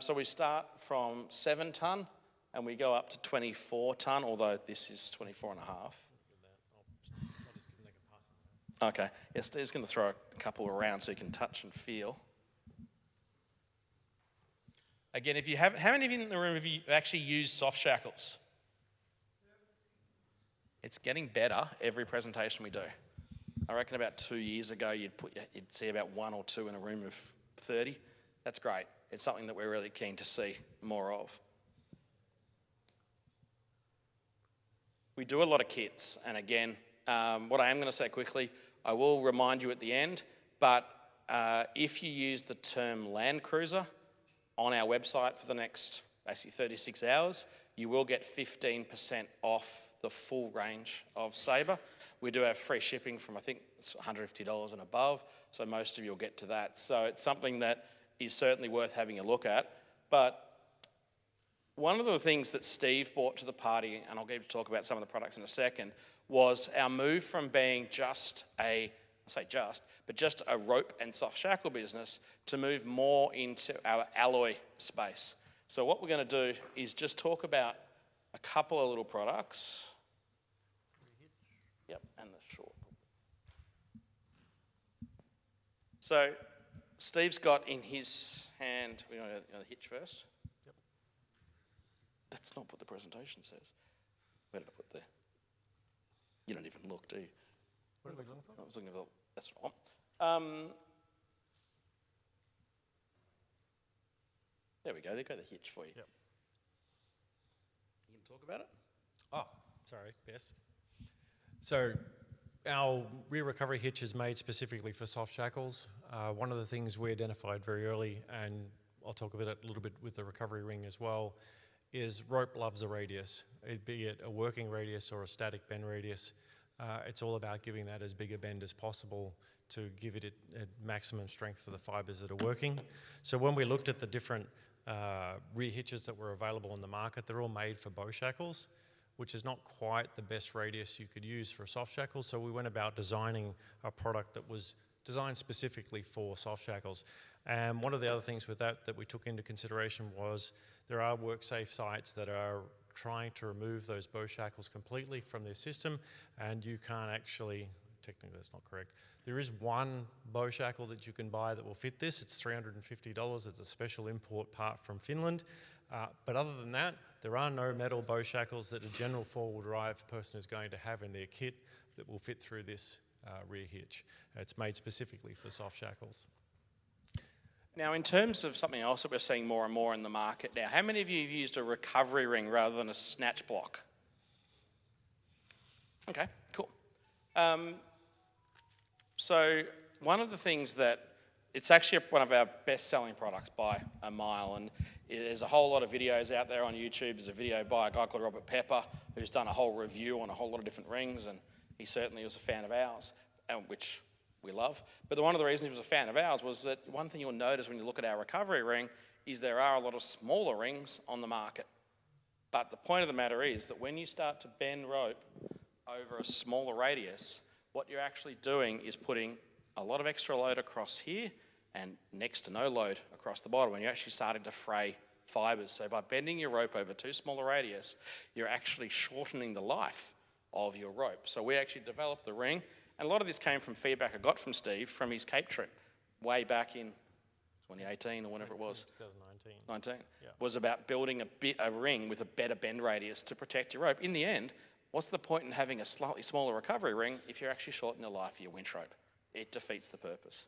So we start from 7 tonne and we go up to 24 tonne, although this is 24 and a half. Okay, yeah, Steve's going to throw a couple around so you can touch and feel. Again, if you have, how many of you in the room have you actually used soft shackles? It's getting better every presentation we do. I reckon about 2 years ago you'd see about 1 or 2 in a room of 30. That's great. It's something that we're really keen to see more of. We do a lot of kits, and again, what I am going to say quickly, I will remind you at the end, but if you use the term Land Cruiser on our website for the next basically 36 hours, you will get 15% off the full range of Saber. We do have free shipping from, I think, it's $150 and above, so most of you will get to that. So it's something that is certainly worth having a look at. But one of the things that Steve brought to the party, and I'll get to talk about some of the products in a second, was our move from being just a rope and soft shackle business to move more into our alloy space. So what we're going to do is just talk about a couple of little products. Yep, and the short. So Steve's got in his hand, we're going to go the hitch first. Yep. That's not what the presentation says. Where did I put there? You don't even look, do you? What are we looking for? I was looking for, that's wrong. There we go, there go the hitch for you. Yep. You can talk about it? Oh, sorry, yes. So our rear recovery hitch is made specifically for soft shackles. One of the things we identified very early, and I'll talk about it a little bit with the recovery ring as well, is rope loves a radius, be it a working radius or a static bend radius. It's all about giving that as big a bend as possible to give it a maximum strength for the fibres that are working. So when we looked at the different rear hitches that were available in the market, they're all made for bow shackles, which is not quite the best radius you could use for a soft shackle. So we went about designing a product that was designed specifically for soft shackles. And one of the other things with that we took into consideration was there are WorkSafe sites that are trying to remove those bow shackles completely from their system, and you can't actually, technically that's not correct, there is one bow shackle that you can buy that will fit this. It's $350. It's a special import part from Finland. But other than that, there are no metal bow shackles that a general four-wheel drive person is going to have in their kit that will fit through this rear hitch. It's made specifically for soft shackles. Now, in terms of something else that we're seeing more and more in the market now, how many of you have used a recovery ring rather than a snatch block? Okay, cool. So one of the things that, it's actually one of our best-selling products by a mile, and there's a whole lot of videos out there on YouTube. There's a video by a guy called Robert Pepper who's done a whole review on a whole lot of different rings, and he certainly was a fan of ours, which we love. But one of the reasons he was a fan of ours was that one thing you'll notice when you look at our recovery ring is there are a lot of smaller rings on the market. But the point of the matter is that when you start to bend rope over a smaller radius, what you're actually doing is putting a lot of extra load across here and next to no load across the bottom, and you're actually starting to fray fibres. So by bending your rope over too small a radius, you're actually shortening the life of your rope. So we actually developed the ring, and a lot of this came from feedback I got from Steve from his Cape trip way back in 2018 or whenever it was. 2019. Yeah. Was about building a ring with a better bend radius to protect your rope. In the end, what's the point in having a slightly smaller recovery ring if you're actually shortening the life of your winch rope? It defeats the purpose.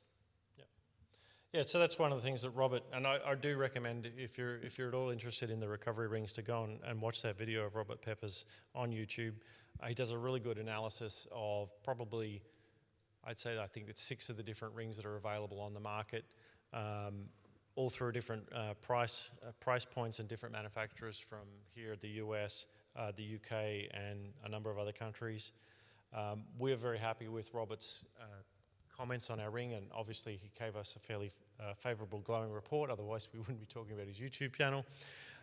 Yeah, so that's one of the things that Robert, and I do recommend if you're at all interested in the recovery rings to go and watch that video of Robert Pepper's on YouTube. He does a really good analysis of probably, I think it's 6 of the different rings that are available on the market, all through different price points and different manufacturers from here, the US, the UK, and a number of other countries. We're very happy with Robert's comments on our ring, and obviously he gave us a fairly favourable glowing report, otherwise we wouldn't be talking about his YouTube channel.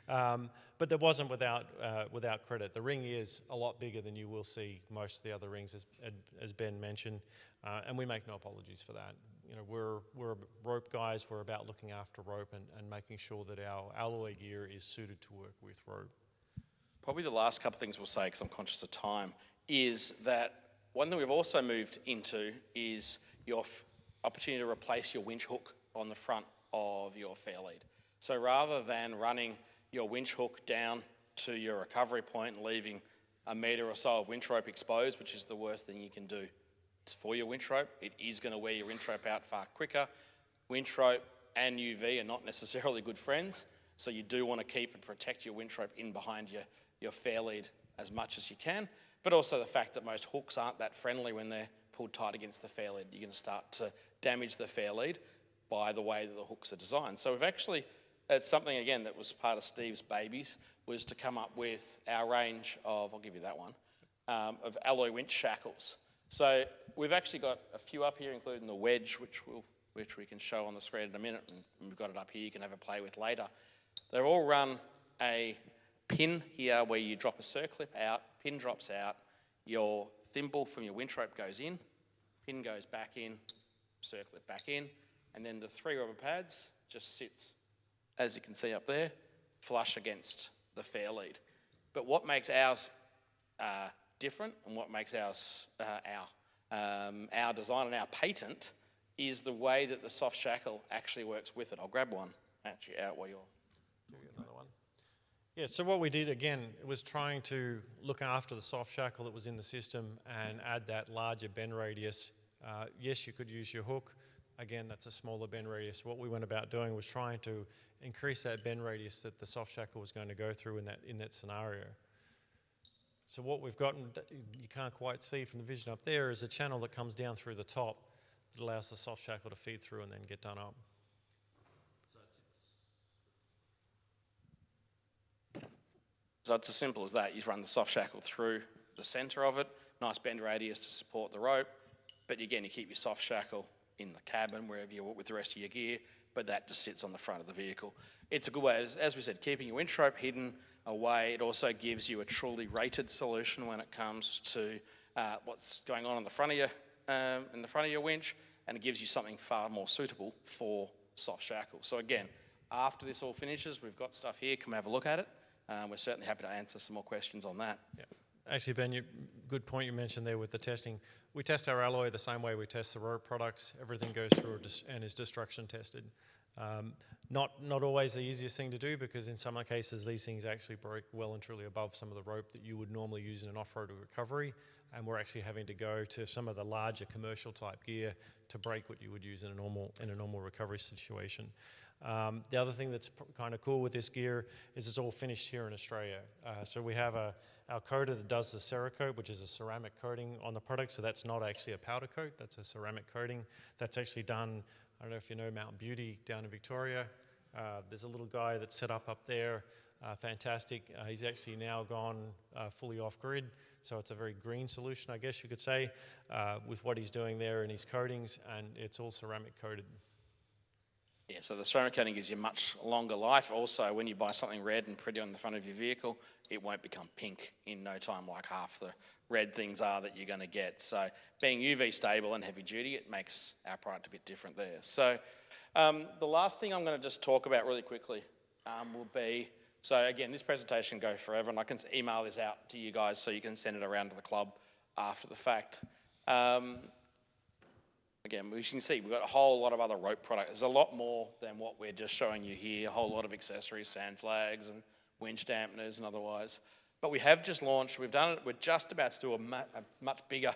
But that wasn't without credit. The ring is a lot bigger than you will see most of the other rings, as Ben mentioned, and we make no apologies for that. we're rope guys. We're about looking after rope and making sure that our alloy gear is suited to work with rope. Probably the last couple of things we'll say, because I'm conscious of time, is that one thing we've also moved into is your opportunity to replace your winch hook on the front of your fair lead. So rather than running your winch hook down to your recovery point and leaving a metre or so of winch rope exposed, which is the worst thing you can do for your winch rope, it is going to wear your winch rope out far quicker. Winch rope and UV are not necessarily good friends, so you do want to keep and protect your winch rope in behind your fair lead as much as you can, but also the fact that most hooks aren't that friendly when they're pulled tight against the fair lead. You're going to start to damage the fair lead by the way that the hooks are designed. So we've actually, it's something again that was part of Steve's babies, was to come up with our range of, I'll give you that one, of alloy winch shackles. So we've actually got a few up here, including the wedge, which we can show on the screen in a minute, and we've got it up here, you can have a play with later. They're all run a pin here where you drop a circlip out, pin drops out, your thimble from your winch rope goes in, pin goes back in, circlip back in, and then the 3 rubber pads just sits, as you can see up there, flush against the fair lead. But what makes ours different, and what makes ours our design and our patent, is the way that the soft shackle actually works with it. I'll grab one actually out while you're doing another one. Yeah, so what we did again was trying to look after the soft shackle that was in the system and add that larger bend radius. Yes, you could use your hook. Again, that's a smaller bend radius. What we went about doing was trying to increase that bend radius that the soft shackle was going to go through in that scenario. So what we've got, and you can't quite see from the vision up there, is a channel that comes down through the top that allows the soft shackle to feed through and then get done up. So it's as simple as that. You run the soft shackle through the centre of it, nice bend radius to support the rope, but again, you keep your soft shackle in the cabin, wherever you're with the rest of your gear, but that just sits on the front of the vehicle. It's a good way, as we said, keeping your winch rope hidden away. It also gives you a truly rated solution when it comes to what's going on in the front of your winch, and it gives you something far more suitable for soft shackle. So again, after this all finishes, we've got stuff here. Come have a look at it. We're certainly happy to answer some more questions on that. Yeah. Actually, Ben, good point you mentioned there with the testing. We test our alloy the same way we test the rope products. Everything goes through and is destruction tested. Not always the easiest thing to do, because in some cases these things actually break well and truly above some of the rope that you would normally use in an off-road recovery, and we're actually having to go to some of the larger commercial type gear to break what you would use in a normal recovery situation. The other thing that's kind of cool with this gear is it's all finished here in Australia. So we have our coater that does the Cerakote, which is a ceramic coating on the product. So that's not actually a powder coat, that's a ceramic coating. That's actually done, I don't know if you know Mount Beauty down in Victoria. There's a little guy that's set up there, fantastic. He's actually now gone fully off-grid, so it's a very green solution, I guess you could say, with what he's doing there in his coatings, and it's all ceramic coated. Yeah, so the ceramic coating gives you much longer life. Also, when you buy something red and pretty on the front of your vehicle, it won't become pink in no time like half the red things are that you're going to get. So being UV stable and heavy duty, it makes our product a bit different there. So the last thing I'm going to just talk about really quickly will be, so again, this presentation can go forever, and I can email this out to you guys so you can send it around to the club after the fact. Again, as you can see, we've got a whole lot of other rope products. There's a lot more than what we're just showing you here, a whole lot of accessories, sand flags and winch dampeners and otherwise. But we have just launched, we're just about to do a much bigger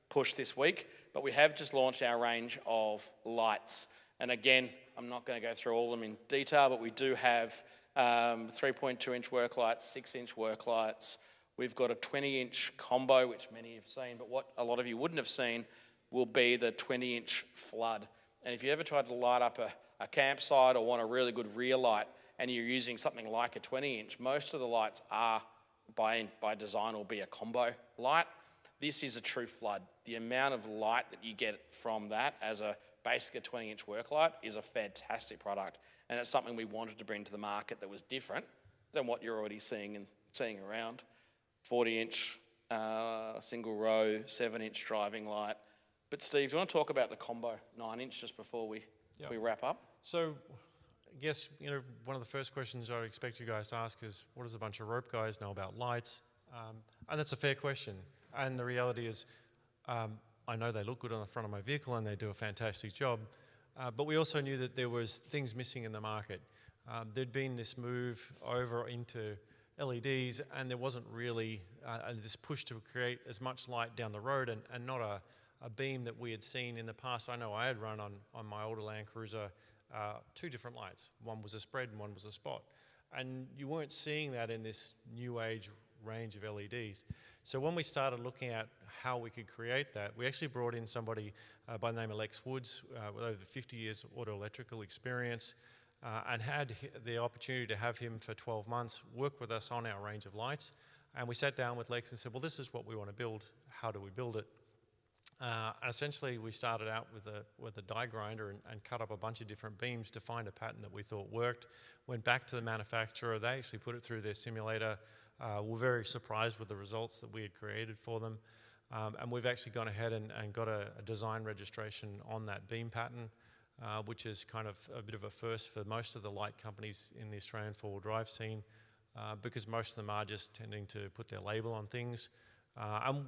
push this week, but we have just launched our range of lights. And again, I'm not going to go through all of them in detail, but we do have 3.2-inch work lights, 6-inch work lights. We've got a 20-inch combo, which many have seen, but what a lot of you wouldn't have seen will be the 20-inch flood. And if you ever tried to light up a campsite or want a really good rear light and you're using something like a 20-inch, most of the lights are, by design, will be a combo light. This is a true flood. The amount of light that you get from that as basically a 20-inch work light is a fantastic product. And it's something we wanted to bring to the market that was different than what you're already seeing around. 40-inch single row, 7-inch driving light. But Steve, do you want to talk about the combo 9-inch just before we wrap up? So I guess, one of the first questions I would expect you guys to ask is, what does a bunch of rope guys know about lights? And that's a fair question. And the reality is, I know they look good on the front of my vehicle and they do a fantastic job, but we also knew that there was things missing in the market. There'd been this move over into LEDs, and there wasn't really this push to create as much light down the road, and not a beam that we had seen in the past. I know I had run on my older Land Cruiser 2 different lights. One was a spread and one was a spot. And you weren't seeing that in this new age range of LEDs. So when we started looking at how we could create that, we actually brought in somebody by the name of Lex Woods with over 50 years auto electrical experience, and had the opportunity to have him for 12 months work with us on our range of lights. And we sat down with Lex and said, well, this is what we want to build. How do we build it? Essentially, we started out with a die grinder and cut up a bunch of different beams to find a pattern that we thought worked. Went back to the manufacturer. They actually put it through their simulator. Were very surprised with the results that we had created for them. And we've actually gone ahead and got a design registration on that beam pattern, which is kind of a bit of a first for most of the light companies in the Australian four-wheel drive scene, because most of them are just tending to put their label on things. And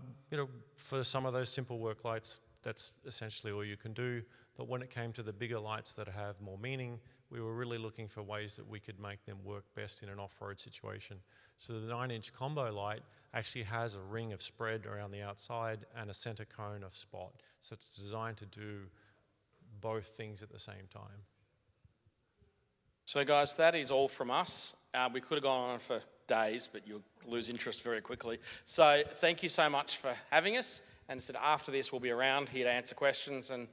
for some of those simple work lights, that's essentially all you can do. But when it came to the bigger lights that have more meaning, we were really looking for ways that we could make them work best in an off-road situation. So the 9-inch combo light actually has a ring of spread around the outside and a center cone of spot. So it's designed to do both things at the same time. So guys, that is all from us. We could have gone on for days, but you'll lose interest very quickly. So thank you so much for having us. And so after this, we'll be around here to answer questions, and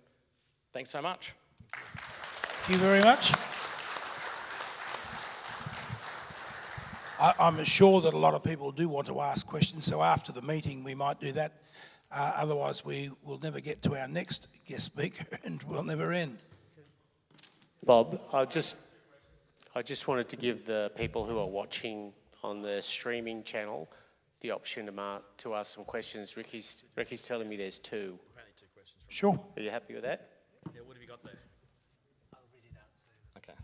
thanks so much. Thank you very much. I'm sure that a lot of people do want to ask questions, so after the meeting we might do that. Otherwise we will never get to our next guest speaker and we'll never end. Bob, I just wanted to give the people who are watching on the streaming channel the option to ask some questions. Ricky's telling me there's 2. Apparently 2 questions. Sure. Are you happy with that? Yeah, what have you got there? I'll read it out. Okay.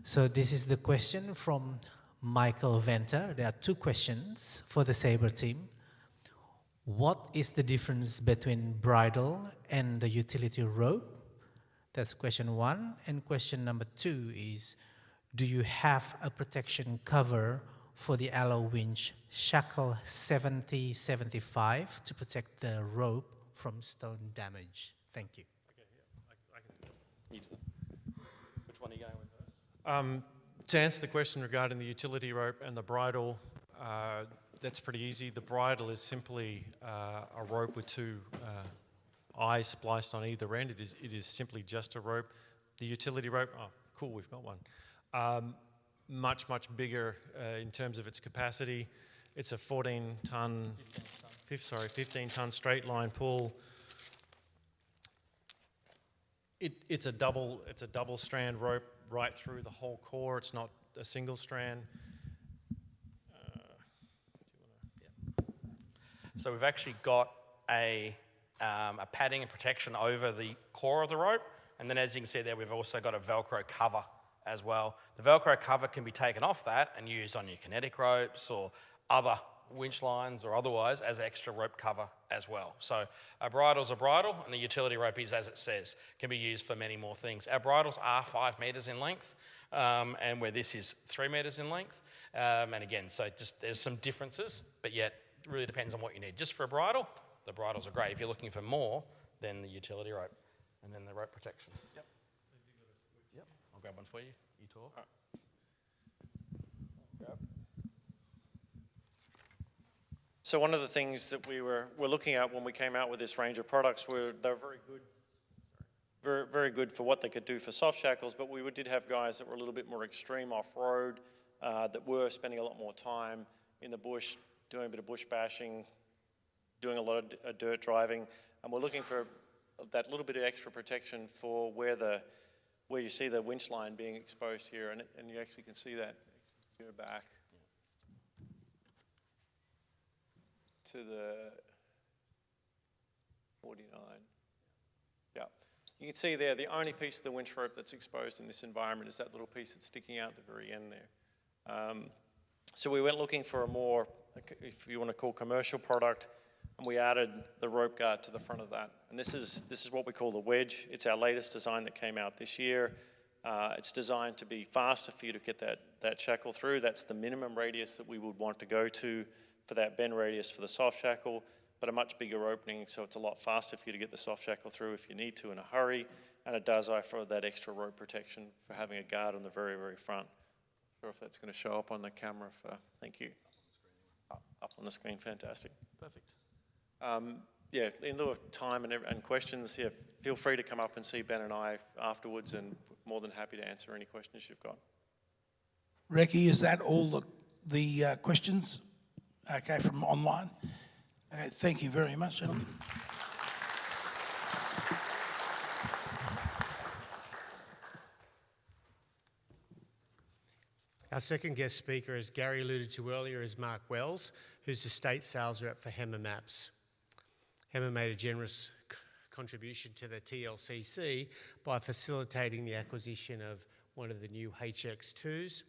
So this is the question from Michael Venter. There are 2 questions for the Saber team. What is the difference between bridle and the utility rope? That's question 1. And question number 2 is, do you have a protection cover for the alloy winch shackle 7075 to protect the rope from stone damage? Thank you. Okay, yeah, I can use that. Which one are you going with first? To answer the question regarding the utility rope and the bridle, that's pretty easy. The bridle is simply a rope with 2 eyes spliced on either end. It is simply just a rope. The utility rope, oh, cool, we've got one. Much bigger in terms of its capacity. It's a 15-ton straight line pull. It's a double strand rope right through the whole core. It's not a single strand. So we've actually got a padding and protection over the core of the rope, and then as you can see there, we've also got a Velcro cover as well. The Velcro cover can be taken off that and used on your kinetic ropes or other winch lines or otherwise as extra rope cover as well. So a bridle's a bridle, and the utility rope is, as it says, can be used for many more things. Our bridles are 5 metres in length, and where this is 3 metres in length. And again, so just there's some differences, but yet it really depends on what you need. Just for a bridle, the bridles are great. If you're looking for more, then the utility rope, and then the rope protection. Yep. Yep. I'll grab one for you. You talk. Right. Grab. So one of the things that we were looking at when we came out with this range of products were they're very good. Very good for what they could do for soft shackles, but we did have guys that were a little bit more extreme off-road, that were spending a lot more time in the bush, doing a bit of bush bashing, doing a lot of dirt driving, and we're looking for that little bit of extra protection for where you see the winch line being exposed here, and you actually can see that. Go back to the 49. Yeah. You can see there, the only piece of the winch rope that's exposed in this environment is that little piece that's sticking out at the very end there. So we went looking for a more, if you want to call, commercial product, and we added the rope guard to the front of that. And this is what we call the wedge. It's our latest design that came out this year. It's designed to be faster for you to get that shackle through. That's the minimum radius that we would want to go to for that bend radius for the soft shackle, but a much bigger opening, so it's a lot faster for you to get the soft shackle through if you need to in a hurry, and it does offer that extra rope protection for having a guard on the very, very front. Not sure if that's going to show up on the camera. Thank you. Up on the screen, fantastic. Perfect. Yeah, in lieu of time and questions, yeah, feel free to come up and see Ben and I afterwards, and more than happy to answer any questions you've got. Recce, is that all the questions? Okay, from online. Okay, thank you very much, gentlemen. Our second guest speaker, as Gary alluded to earlier, is Mark Wells, who's the state sales rep for HEMA Maps. HEMA made a generous contribution to the TLCC by facilitating the acquisition of one of the new HX2s,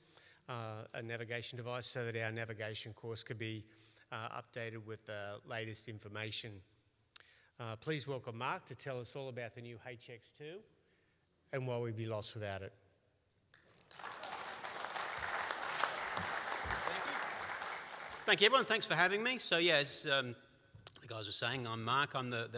a navigation device, so that our navigation course could be updated with the latest information. Please welcome Mark to tell us all about the new HX2 and why we'd be lost without it. Thank you, everyone. Thanks for having me. So, yeah, as the guys were saying, I'm Mark. I'm the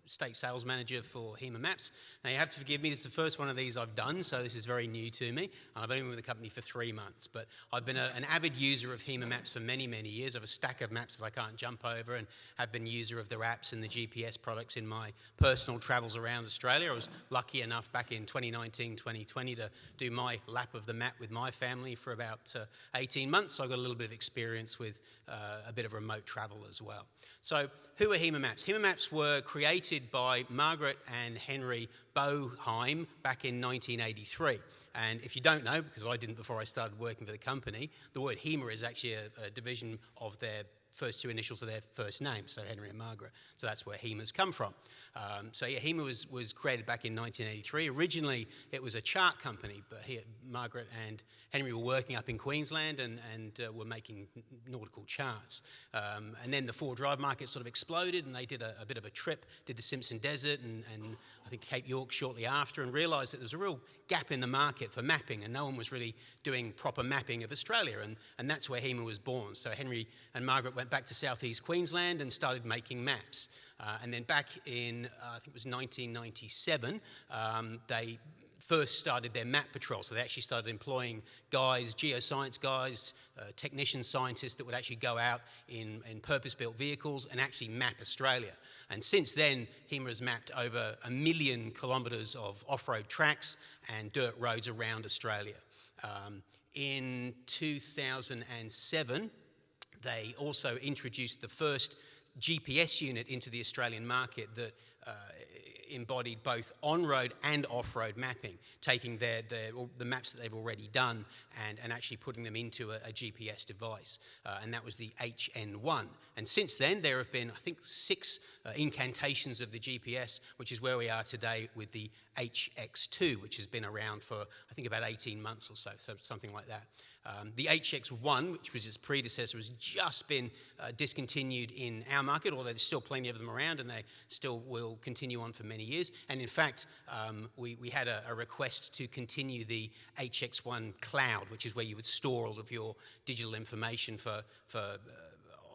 state sales manager for HEMA Maps. Now, you have to forgive me. This is the first one of these I've done, so this is very new to me. And I've only been with the company for 3 months, but I've been an avid user of HEMA Maps for many, many years. I have a stack of maps that I can't jump over, and have been user of their apps and the GPS products in my personal travels around Australia. I was lucky enough back in 2019, 2020 to do my lap of the map with my family for about 18 months. So I got a little bit of experience with a bit of remote travel as well. So who are HEMA Maps? HEMA Maps were created by Margaret and Henry Boheim back in 1983. And if you don't know, because I didn't before I started working for the company, the word HEMA is actually a division of their first two initials of their first name, so Henry and Margaret. So that's where HEMA's come from. So yeah, HEMA was created back in 1983. Originally, it was a chart company, but Margaret and Henry were working up in Queensland and were making nautical charts. And then the four-wheel drive market sort of exploded, and they did a bit of a trip, did the Simpson Desert and I think Cape York shortly after, and realised that there was a real gap in the market for mapping, and no one was really doing proper mapping of Australia, and that's where HEMA was born. So Henry and Margaret went back to southeast Queensland and started making maps. And then back in, I think it was 1997, they first started their map patrol. So they actually started employing guys, geoscience guys, technician scientists that would actually go out in purpose-built vehicles and actually map Australia. And since then, HEMA has mapped over 1 million kilometres of off-road tracks and dirt roads around Australia. In 2007, they also introduced the first GPS unit into the Australian market that embodied both on-road and off-road mapping, taking the maps that they've already done and actually putting them into a GPS device. And that was the HN1. And since then, there have been, I think, 6 incantations of the GPS, which is where we are today with the HX2, which has been around for, I think, about 18 months or so something like that. The HX1, which was its predecessor, has just been discontinued in our market, although there's still plenty of them around and they still will continue on for many years. And in fact, we had a request to continue the HX1 cloud, which is where you would store all of your digital information for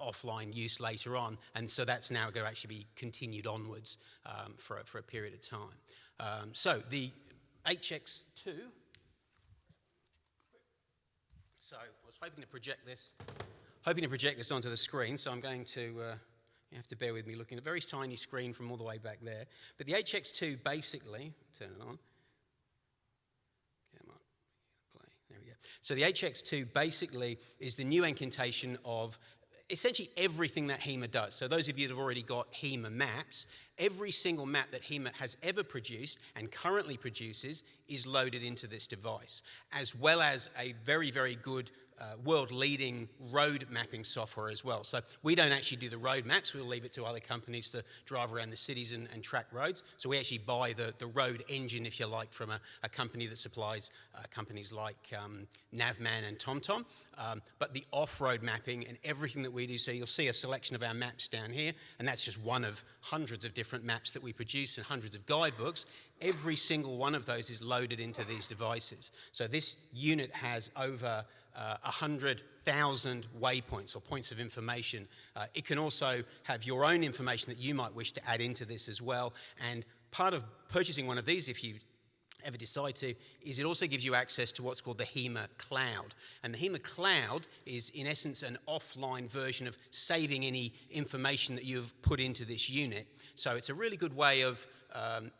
offline use later on. And so that's now going to actually be continued onwards for a period of time. So the HX2... So I was hoping to project this onto the screen, so I'm going to, you have to bear with me looking at a very tiny screen from all the way back there. But the HX2 basically, turn it on. Come on, play, there we go. So the HX2 basically is the new incantation of essentially everything that HEMA does. So those of you that have already got HEMA Maps, every single map that HEMA has ever produced and currently produces is loaded into this device, as well as a very, very good world-leading road mapping software as well. So we don't actually do the road maps. We'll leave it to other companies to drive around the cities and track roads. So we actually buy the road engine, if you like, from a company that supplies companies like Navman and TomTom. But the off-road mapping and everything that we do, so you'll see a selection of our maps down here, and that's just one of hundreds of different maps that we produce and hundreds of guidebooks. Every single one of those is loaded into these devices. So this unit has over 100,000 waypoints or points of information. It can also have your own information that you might wish to add into this as well. And part of purchasing one of these, if you ever decide to, is it also gives you access to what's called the HEMA Cloud. And the HEMA Cloud is, in essence, an offline version of saving any information that you've put into this unit. So it's a really good way of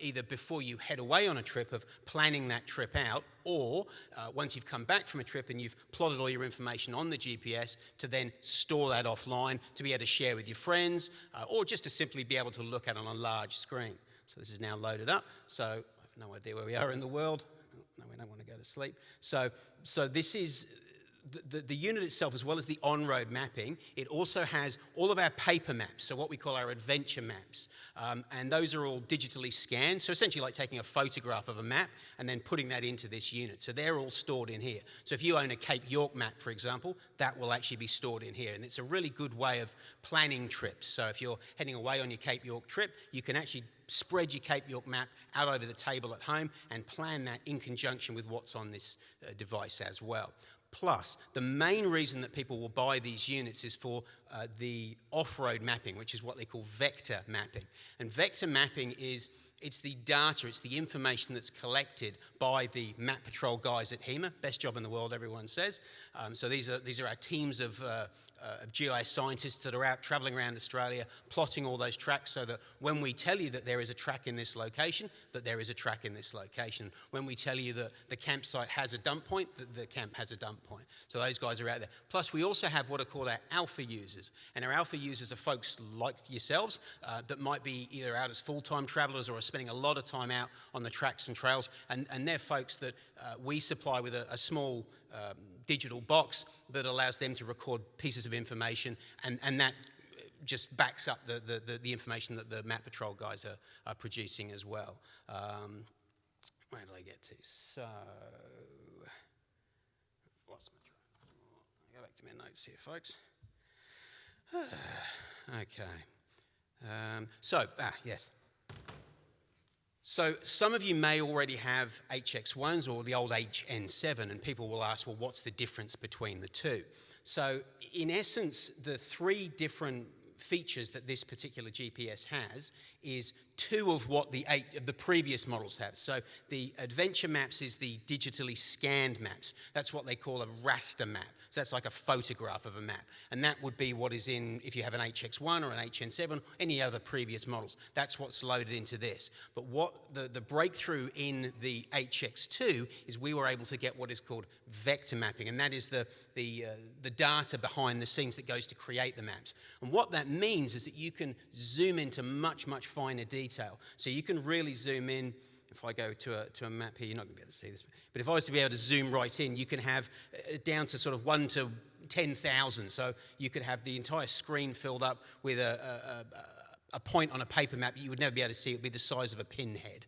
either before you head away on a trip, of planning that trip out, or once you've come back from a trip and you've plotted all your information on the GPS, to then store that offline to be able to share with your friends, or just to simply be able to look at it on a large screen. So this is now loaded up. So I have no idea where we are in the world. No, we don't want to go to sleep. So this is the unit itself, as well as the on-road mapping. It also has all of our paper maps, so what we call our adventure maps. And those are all digitally scanned, so essentially like taking a photograph of a map and then putting that into this unit. So they're all stored in here. So if you own a Cape York map, for example, that will actually be stored in here. And it's a really good way of planning trips. So if you're heading away on your Cape York trip, you can actually spread your Cape York map out over the table at home and plan that in conjunction with what's on this device as well. Plus, the main reason that people will buy these units is for the off-road mapping, which is what they call vector mapping. And vector mapping is, it's the data, it's the information that's collected by the map patrol guys at HEMA. Best job in the world, everyone says. So these are our teams of GIS scientists that are out travelling around Australia, plotting all those tracks, so that when we tell you that there is a track in this location, that there is a track in this location. When we tell you that the campsite has a dump point, that the camp has a dump point. So those guys are out there. Plus, we also have what are called our alpha users. And our alpha users are folks like yourselves that might be either out as full-time travellers or are spending a lot of time out on the tracks and trails. And they're folks that we supply with a small digital box that allows them to record pieces of information, and that just backs up the information that the Map Patrol guys are producing as well. Where did I get to? So, lost my track. Go back to my notes here, folks. Okay. Yes. So some of you may already have HX1s or the old HN7, and people will ask, well, what's the difference between the two? So in essence, the three different features that this particular GPS has is two of what the previous models have. So the adventure maps is the digitally scanned maps. That's what they call a raster map. So that's like a photograph of a map. And that would be what is in, if you have an HX1 or an HN7, any other previous models. That's what's loaded into this. But what the breakthrough in the HX2 is we were able to get what is called vector mapping. And that is the data behind the scenes that goes to create the maps. And what that means is that you can zoom into much, much finer detail. So you can really zoom in. If I go to a map here, you're not going to be able to see this. But if I was to be able to zoom right in, you can have down to sort of 1 to 10,000. So you could have the entire screen filled up with a point on a paper map you would never be able to see. It would be the size of a pinhead.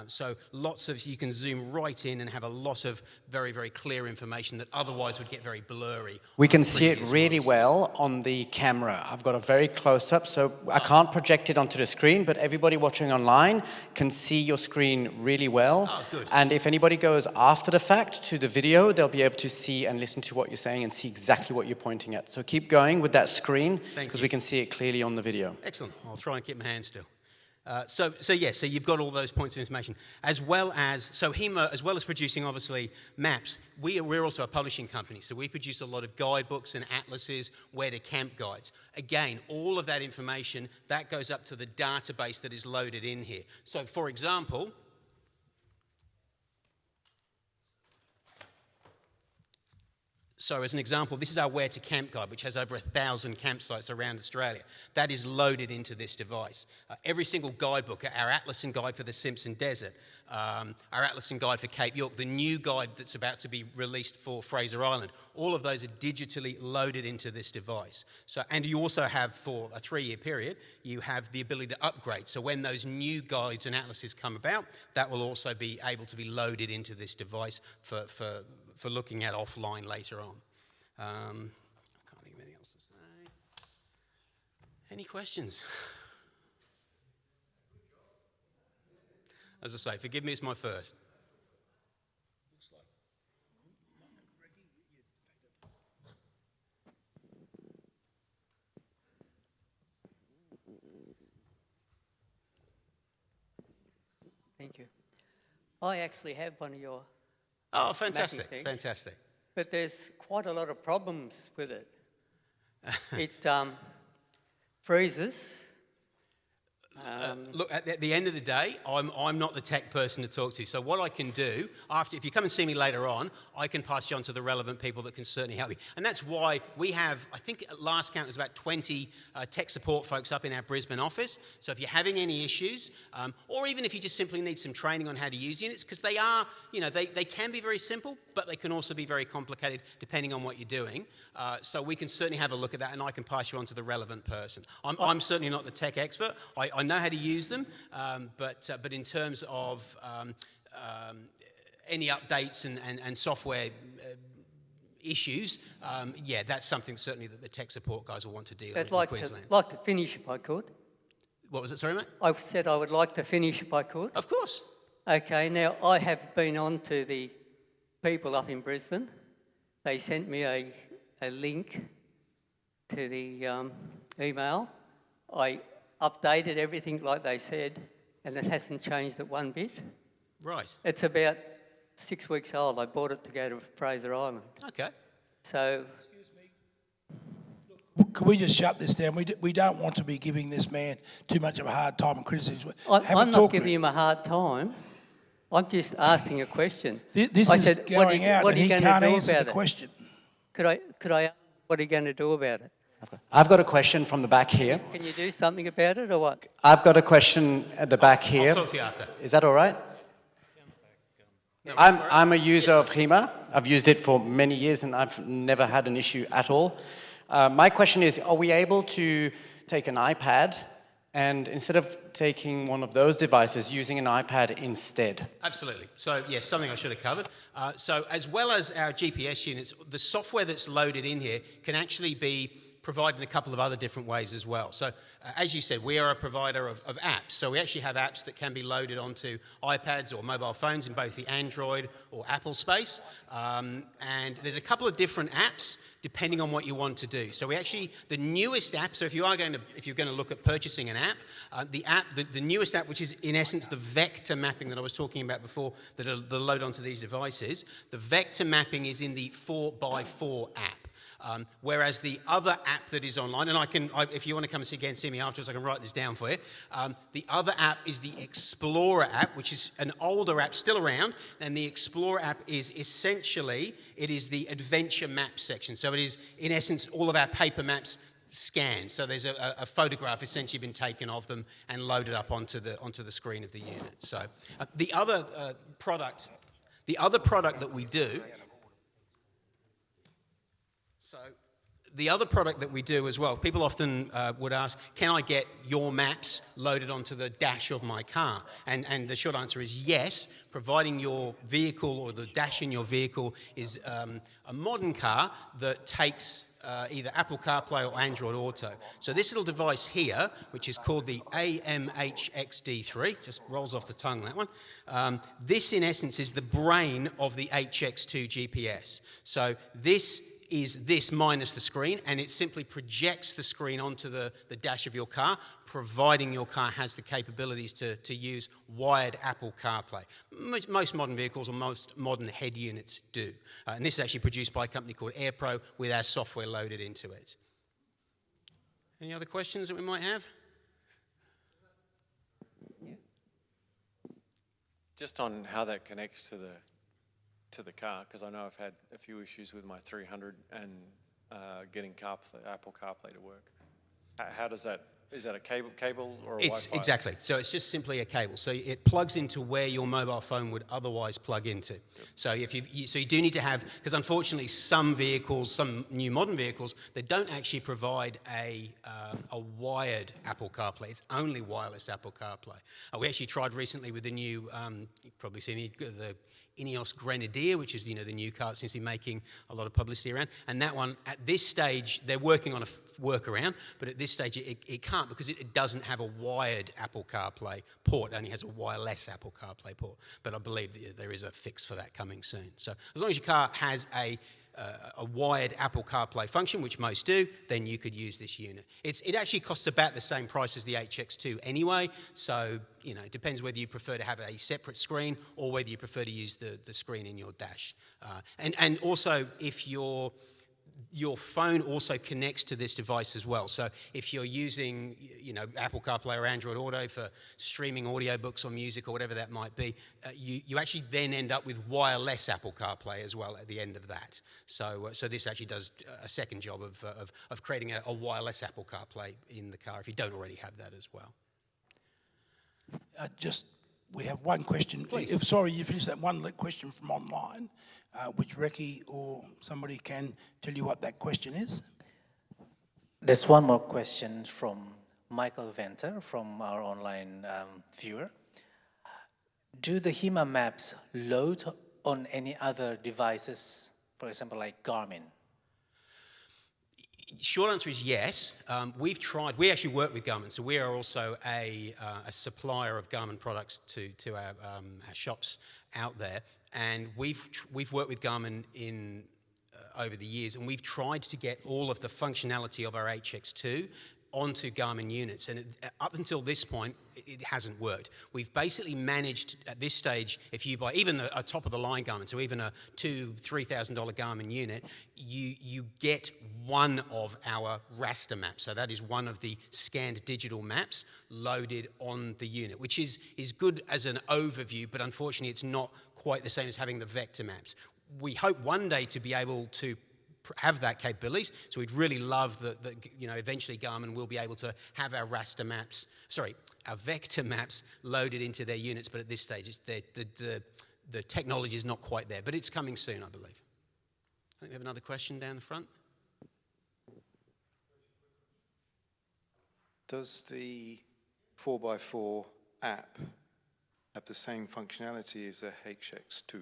So you can zoom right in and have a lot of very, very clear information that otherwise would get very blurry. We can see it really well on the camera. I've got a very close up, so I can't project it onto the screen, but everybody watching online can see your screen really well. Oh, good. And if anybody goes after the fact to the video, they'll be able to see and listen to what you're saying and see exactly what you're pointing at. So keep going with that screen, because we can see it clearly on the video. Excellent. I'll try and keep my hand still. So you've got all those points of information, as well as, so HEMA, as well as producing, obviously, maps, we're also a publishing company, so we produce a lot of guidebooks and atlases, where to camp guides. Again, all of that information, that goes up to the database that is loaded in here. So, for example, So as an example, this is our Where to Camp guide, which has over 1,000 campsites around Australia. That is loaded into this device. Every single guidebook, our Atlas and Guide for the Simpson Desert, our Atlas and Guide for Cape York, the new guide that's about to be released for Fraser Island, all of those are digitally loaded into this device. So, and you also have, for a 3-year period, you have the ability to upgrade. So when those new guides and atlases come about, that will also be able to be loaded into this device for looking at offline later on. I can't think of anything else to say. Any questions? As I say, forgive me, it's my first. Thank you. I actually have one of your Oh, fantastic, mapping things, fantastic. but there's quite a lot of problems with it. It freezes. Look, at the end of the day, I'm not the tech person to talk to. So what I can do, if you come and see me later on, I can pass you on to the relevant people that can certainly help you. And that's why we have, I think at last count, there's about 20 tech support folks up in our Brisbane office. So if you're having any issues, or even if you just simply need some training on how to use units, because they are, they can be very simple, but they can also be very complicated depending on what you're doing. So we can certainly have a look at that, and I can pass you on to the relevant person. I'm certainly not the tech expert. I know how to use them, but in terms of any updates and software issues, yeah, that's something certainly that the tech support guys will want to deal with in Queensland. I'd like to finish if I could. What was it, sorry, mate? I said I would like to finish if I could. Of course. Okay, now I have been on to the people up in Brisbane. They sent me a link to the email. I updated everything like they said, and it hasn't changed it one bit. Right. It's about 6 weeks old. I bought it to go to Fraser Island. Okay. So... Could we just shut this down? We don't want to be giving this man too much of a hard time and criticism. I'm not giving him a hard time. I'm just asking a question. This is going out and he can't answer the question. Could I ask what are you going to do about it? I've got a question from the back here. Can you do something about it or what? I've got a question at the back here. I'll talk to you after. Is that all right? I'm a user of HEMA. I've used it for many years and I've never had an issue at all. My question is, are we able to take an iPad and instead of taking one of those devices, using an iPad instead? Absolutely. So, yes, something I should have covered. So, as well as our GPS units, the software that's loaded in here can actually be provided in a couple of other different ways as well. So, as you said, we are a provider of apps. So we actually have apps that can be loaded onto iPads or mobile phones in both the Android or Apple space. And there's a couple of different apps depending on what you want to do. So we actually, the newest app, so if you're going to look at purchasing an app, the newest app, which is in essence the vector mapping that I was talking about before, that load onto these devices, the vector mapping is in the 4x4 app. Whereas the other app that is online, and if you want to come and see me afterwards, I can write this down for you. The other app is the Explorer app, which is an older app still around, and the Explorer app is essentially, it is the adventure map section. So it is, in essence, all of our paper maps scanned. So there's a photograph essentially been taken of them and loaded up onto the screen of the unit. So the other product that we do. So the other product that we do as well, people often would ask, can I get your maps loaded onto the dash of my car? And the short answer is yes, providing your vehicle or the dash in your vehicle is a modern car that takes either Apple CarPlay or Android Auto. So this little device here, which is called the AMHXD3, just rolls off the tongue, that one. This in essence is the brain of the HX2 GPS. So this is this minus the screen, and it simply projects the screen onto the dash of your car, providing your car has the capabilities to use wired Apple CarPlay. Most modern vehicles or most modern head units do. And this is actually produced by a company called AirPro with our software loaded into it. Any other questions that we might have? Just on how that connects to the to the car, because I know I've had a few issues with my 300 and getting Apple CarPlay to work. How does that? Is that a cable or a Wi-Fi? Exactly. So it's just simply a cable. So it plugs into where your mobile phone would otherwise plug into. Yep. So you do need to have, because unfortunately some vehicles, some new modern vehicles, they don't actually provide a wired Apple CarPlay. It's only wireless Apple CarPlay. We actually tried recently with the new, you've probably seen the Ineos Grenadier, which is the new car that seems to be making a lot of publicity around. And that one, at this stage, they're working on a workaround, but at this stage it can't, because it doesn't have a wired Apple CarPlay port. It only has a wireless Apple CarPlay port. But I believe that there is a fix for that coming soon. So as long as your car has a wired Apple CarPlay function, which most do, then you could use this unit. It actually costs about the same price as the HX2 anyway, so it depends whether you prefer to have a separate screen or whether you prefer to use the screen in your dash. And also, if your phone also connects to this device as well. So if you're using, Apple CarPlay or Android Auto for streaming audiobooks or music or whatever that might be, you actually then end up with wireless Apple CarPlay as well at the end of that. So this actually does a second job of creating a wireless Apple CarPlay in the car if you don't already have that as well. We have one question. Please. Sorry, you finished that one question from online, which Recce or somebody can tell you what that question is. There's one more question from Michael Venter from our online viewer. Do the HEMA Maps load on any other devices, for example, like Garmin? Short answer is yes. We've tried. We actually work with Garmin, so we are also a supplier of Garmin products to our shops out there. And we've worked with Garmin over the years, and we've tried to get all of the functionality of our HX2 onto Garmin units, and up until this point, it hasn't worked. We've basically managed at this stage, if you buy even a top-of-the-line Garmin, so even a $2,000-3,000 Garmin unit, you get one of our raster maps. So that is one of the scanned digital maps loaded on the unit, which is good as an overview, but unfortunately, it's not quite the same as having the vector maps. We hope one day to be able to have that capabilities, so we'd really love that eventually Garmin will be able to have our our vector maps loaded into their units, but at this stage the technology is not quite there, but it's coming soon, I believe. I think we have another question down the front. Does the 4x4 app have the same functionality as the HX2?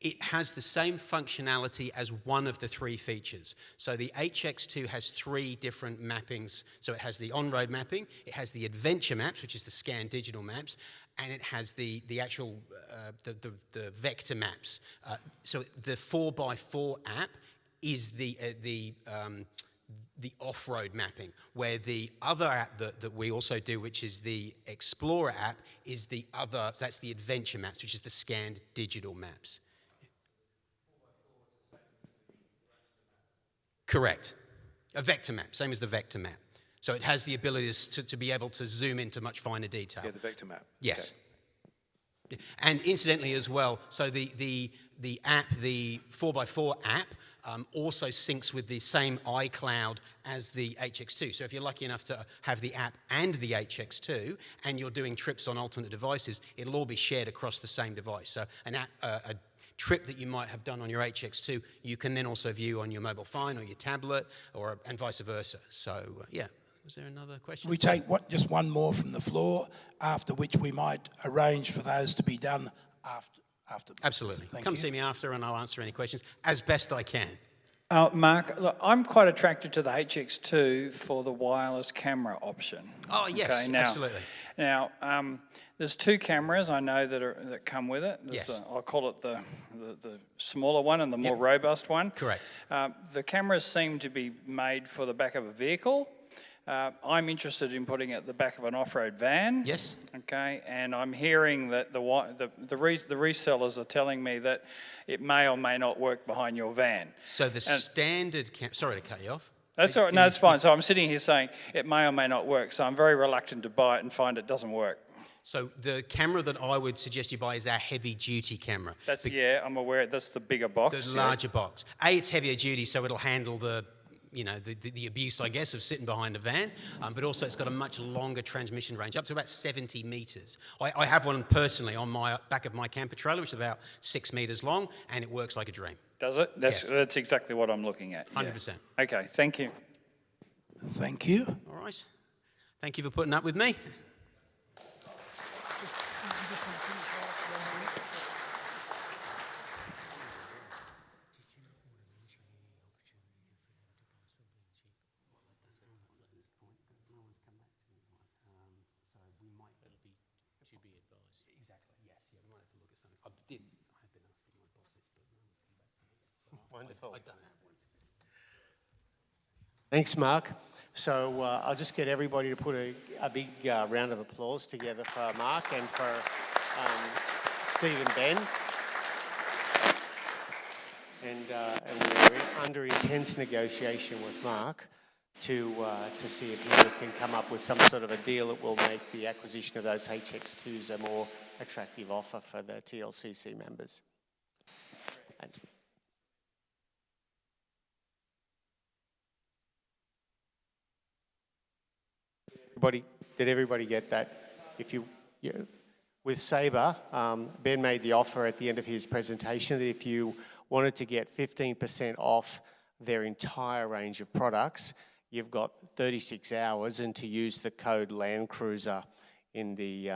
It has the same functionality as one of the three features. So the HX2 has three different mappings. So it has the on-road mapping, it has the adventure maps, which is the scanned digital maps, and it has the actual the vector maps. So the 4x4 app is the off-road mapping, where the other app that we also do, which is the Explorer app, is that's the adventure maps, which is the scanned digital maps. Correct. A vector map, same as the vector map. So it has the ability to be able to zoom into much finer detail. Yeah, the vector map. Yes. Okay. And incidentally as well, so the app, the 4x4 app, also syncs with the same iCloud as the HX2. So if you're lucky enough to have the app and the HX2, and you're doing trips on alternate devices, it'll all be shared across the same device. So a trip that you might have done on your HX2, you can then also view on your mobile phone or your tablet, and vice versa. So yeah. Was there another question? We take just one more from the floor, after which we might arrange for those to be done after. Absolutely. Thank Come you. see me after and I'll answer any questions as best I can. Mark, look, I'm quite attracted to the HX2 for the wireless camera option. Oh, yes, okay, absolutely. Now, there's two cameras I know that come with it. Yes. I'll call it the smaller one and the more robust one. Correct. The cameras seem to be made for the back of a vehicle. I'm interested in putting it at the back of an off-road van. Yes. Okay, and I'm hearing that the resellers are telling me that it may or may not work behind your van. So the standard sorry to cut you off. That's all right. No, it's fine. So I'm sitting here saying it may or may not work. So I'm very reluctant to buy it and find it doesn't work. So the camera that I would suggest you buy is our heavy-duty camera. That's, yeah, I'm aware. That's the bigger box. The larger box. It's heavier duty, so it'll handle the abuse, I guess, of sitting behind a van, but also it's got a much longer transmission range, up to about 70 metres. I have one personally on my back of my camper trailer, which is about 6 metres long, and it works like a dream. Does it? That's exactly what I'm looking at. 100%. Yeah. Okay, thank you. Thank you. All right. Thank you for putting up with me. Wonderful. Thanks, Mark. So I'll just get everybody to put a big round of applause together for Mark and for Steve and Ben. And we're under intense negotiation with Mark to see if he can come up with some sort of a deal that will make the acquisition of those HX2s a more attractive offer for the TLCC members. Did everybody get that? With Saber, Ben made the offer at the end of his presentation that if you wanted to get 15% off their entire range of products, you've got 36 hours, and to use the code Land Cruiser at the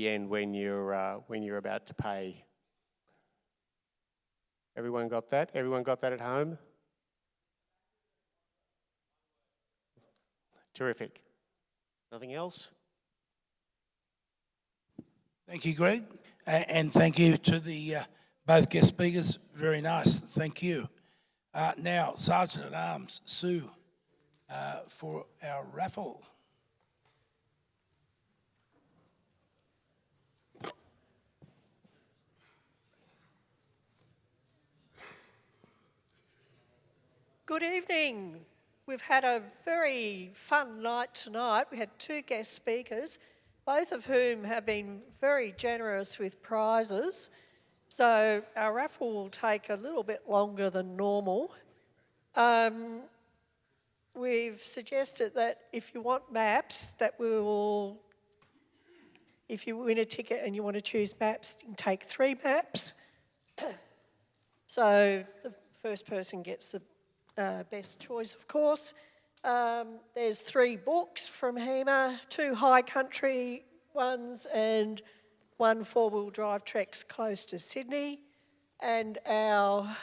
end when you're about to pay. Everyone got that? Everyone got that at home? Terrific. Nothing else? Thank you, Greg, and thank you to the both guest speakers. Very nice. Thank you. Now, Sergeant at Arms Sue for our raffle. Good evening. We've had a very fun night tonight. We had 2 guest speakers, both of whom have been very generous with prizes. So our raffle will take a little bit longer than normal. We've suggested that if you want maps, that if you win a ticket and you want to choose maps, you can take 3 maps. So the first person gets the best choice, of course. There's 3 books from HEMA, 2 high country ones and 1 4-wheel drive Trex close to Sydney. And our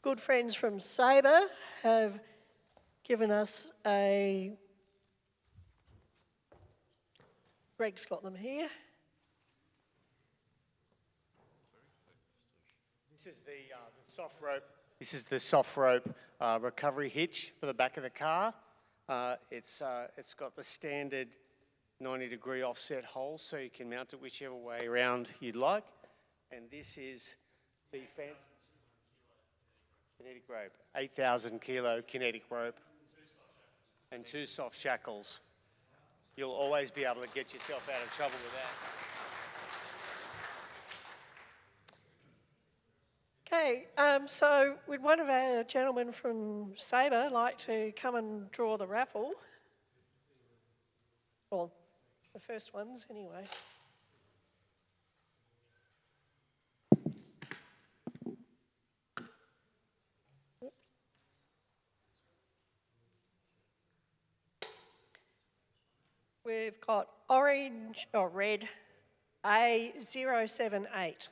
good friends from Saber have given us Greg's got them here. This is the soft rope. This is the soft rope recovery hitch for the back of the car. It's got the standard 90-degree offset holes, so you can mount it whichever way around you'd like. And this is the fancy kinetic rope, 8,000 kilo kinetic rope, and 2 soft shackles. You'll always be able to get yourself out of trouble with that. Okay, so would one of our gentlemen from Saber like to come and draw the raffle? Well, the first ones anyway. We've got orange or red A078.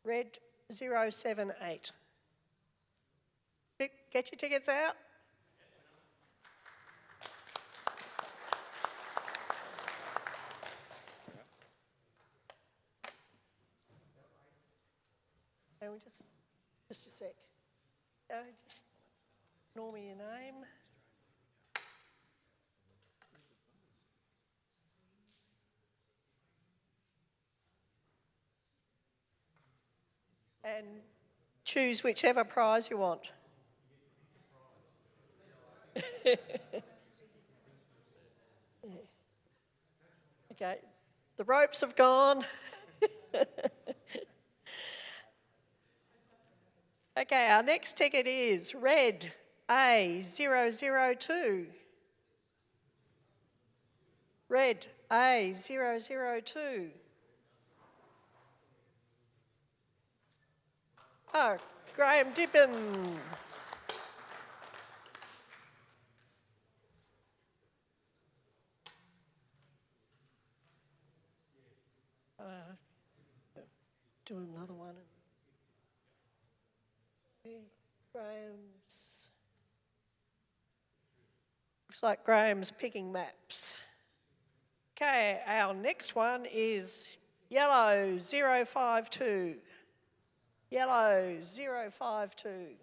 Red 078. Get your tickets out. And we just a sec. Just ignore me your name. And choose whichever prize you want. Okay, the ropes have gone. Okay, our next ticket is red A002. Red A002. Oh, Graham Dippin. Do another one. Graham's. Looks like Graham's picking maps. Okay, our next one is yellow 052. Yellow 052.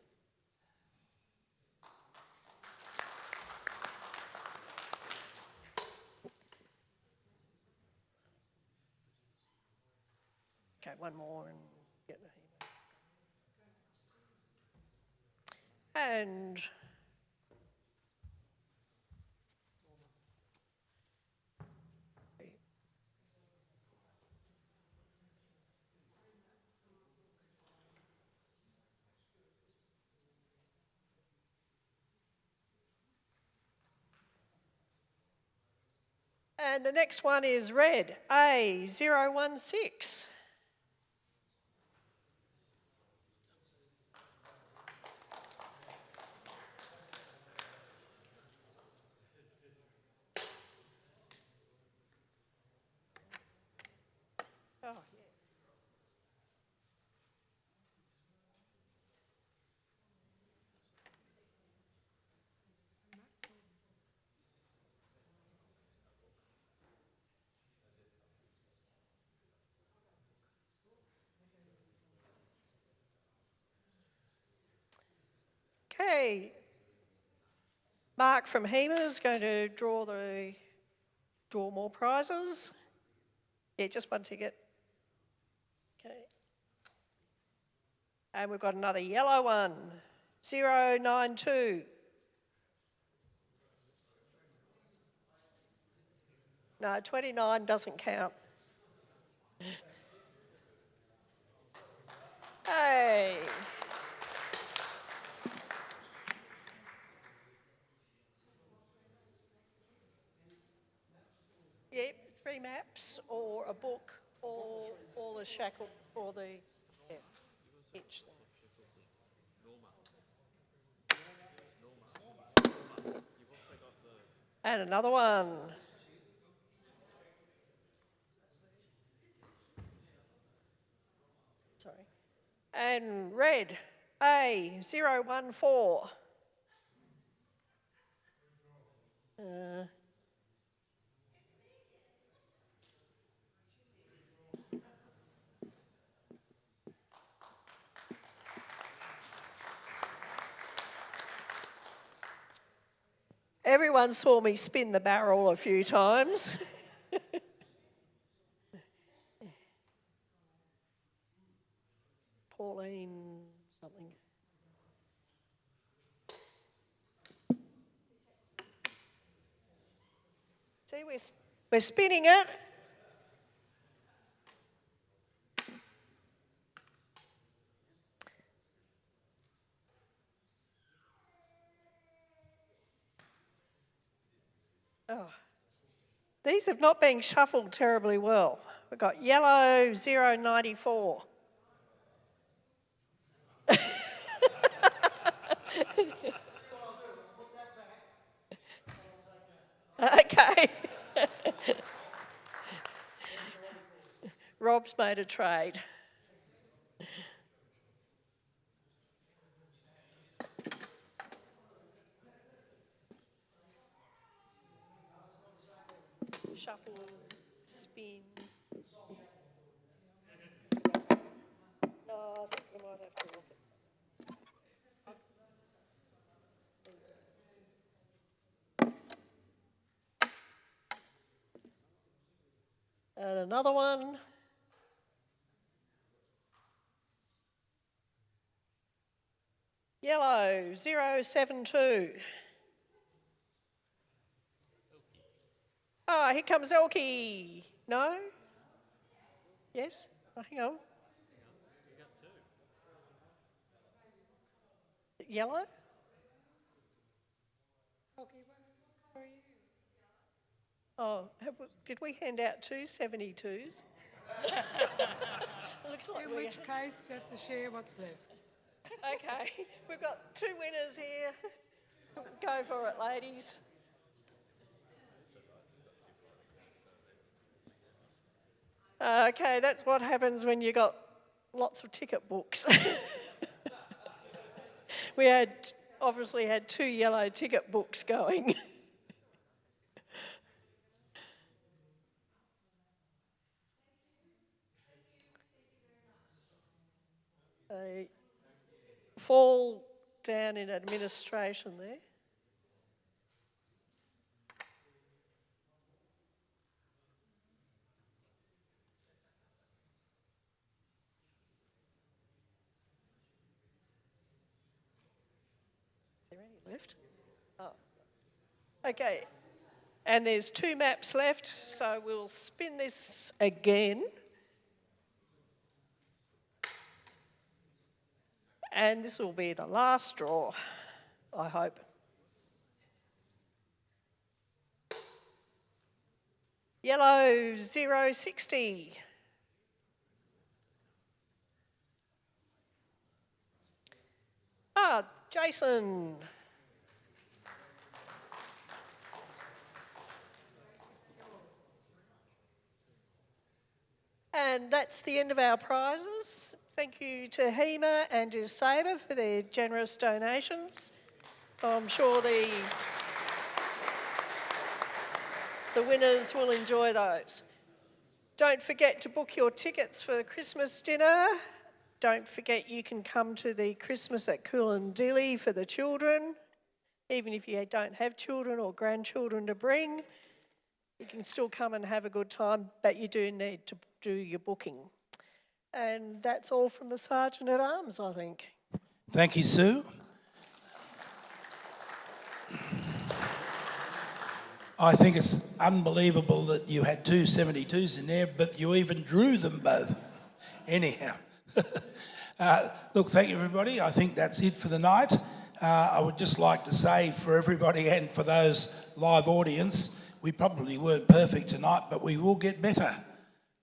Okay, one more and get the HEMA. And the next one is red A016. Oh, yeah. Okay, Mark from HEMA is going to draw more prizes. Yeah, just one ticket. Okay. And we've got another yellow one, 092. No, 29 doesn't count. Hey. Yep, 3 maps or a book or the shackle or the hitch thing. And another one. Sorry. And red, A014. Everyone saw me spin the barrel a few times. Pauline something. See, we're spinning it. Oh. These have not been shuffled terribly well. We've got yellow 094. Okay. Rob's made a trade. Shuffle, spin. Oh, I think we might have to look at and another one. Yellow 072. Ah, here comes Elke. No? Yes? Oh, hang on. Yellow? Oh, did we hand out two 72s? Looks like In which case, you have to share what's left. Okay, we've got two winners here. Go for it, ladies. Okay, that's what happens when you got lots of ticket books. We obviously had two yellow ticket books going. They fall down in administration there. Is there any left? Oh. Okay, and there's two maps left, so we'll spin this again. And this will be the last draw, I hope. Yellow 060. Ah, Jason. And that's the end of our prizes. Thank you to HEMA and to Saber for their generous donations. I'm sure the winners will enjoy those. Don't forget to book your tickets for the Christmas dinner. Don't forget you can come to the Christmas at Coolandilly for the children. Even if you don't have children or grandchildren to bring, you can still come and have a good time, but you do need to do your booking. And that's all from the Sergeant at Arms, I think. Thank you, Sue. I think it's unbelievable that you had two 72s in there, but you even drew them both. Anyhow. Look, thank you, everybody. I think that's it for the night. I would just like to say for everybody and for those live audience, we probably weren't perfect tonight, but we will get better.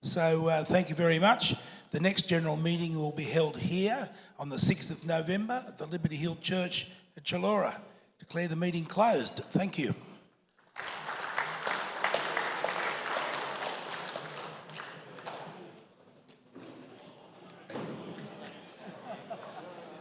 So thank you very much. The next general meeting will be held here on the 6th of November at the Liberty Hill Church at Chullora. Declare the meeting closed. Thank you.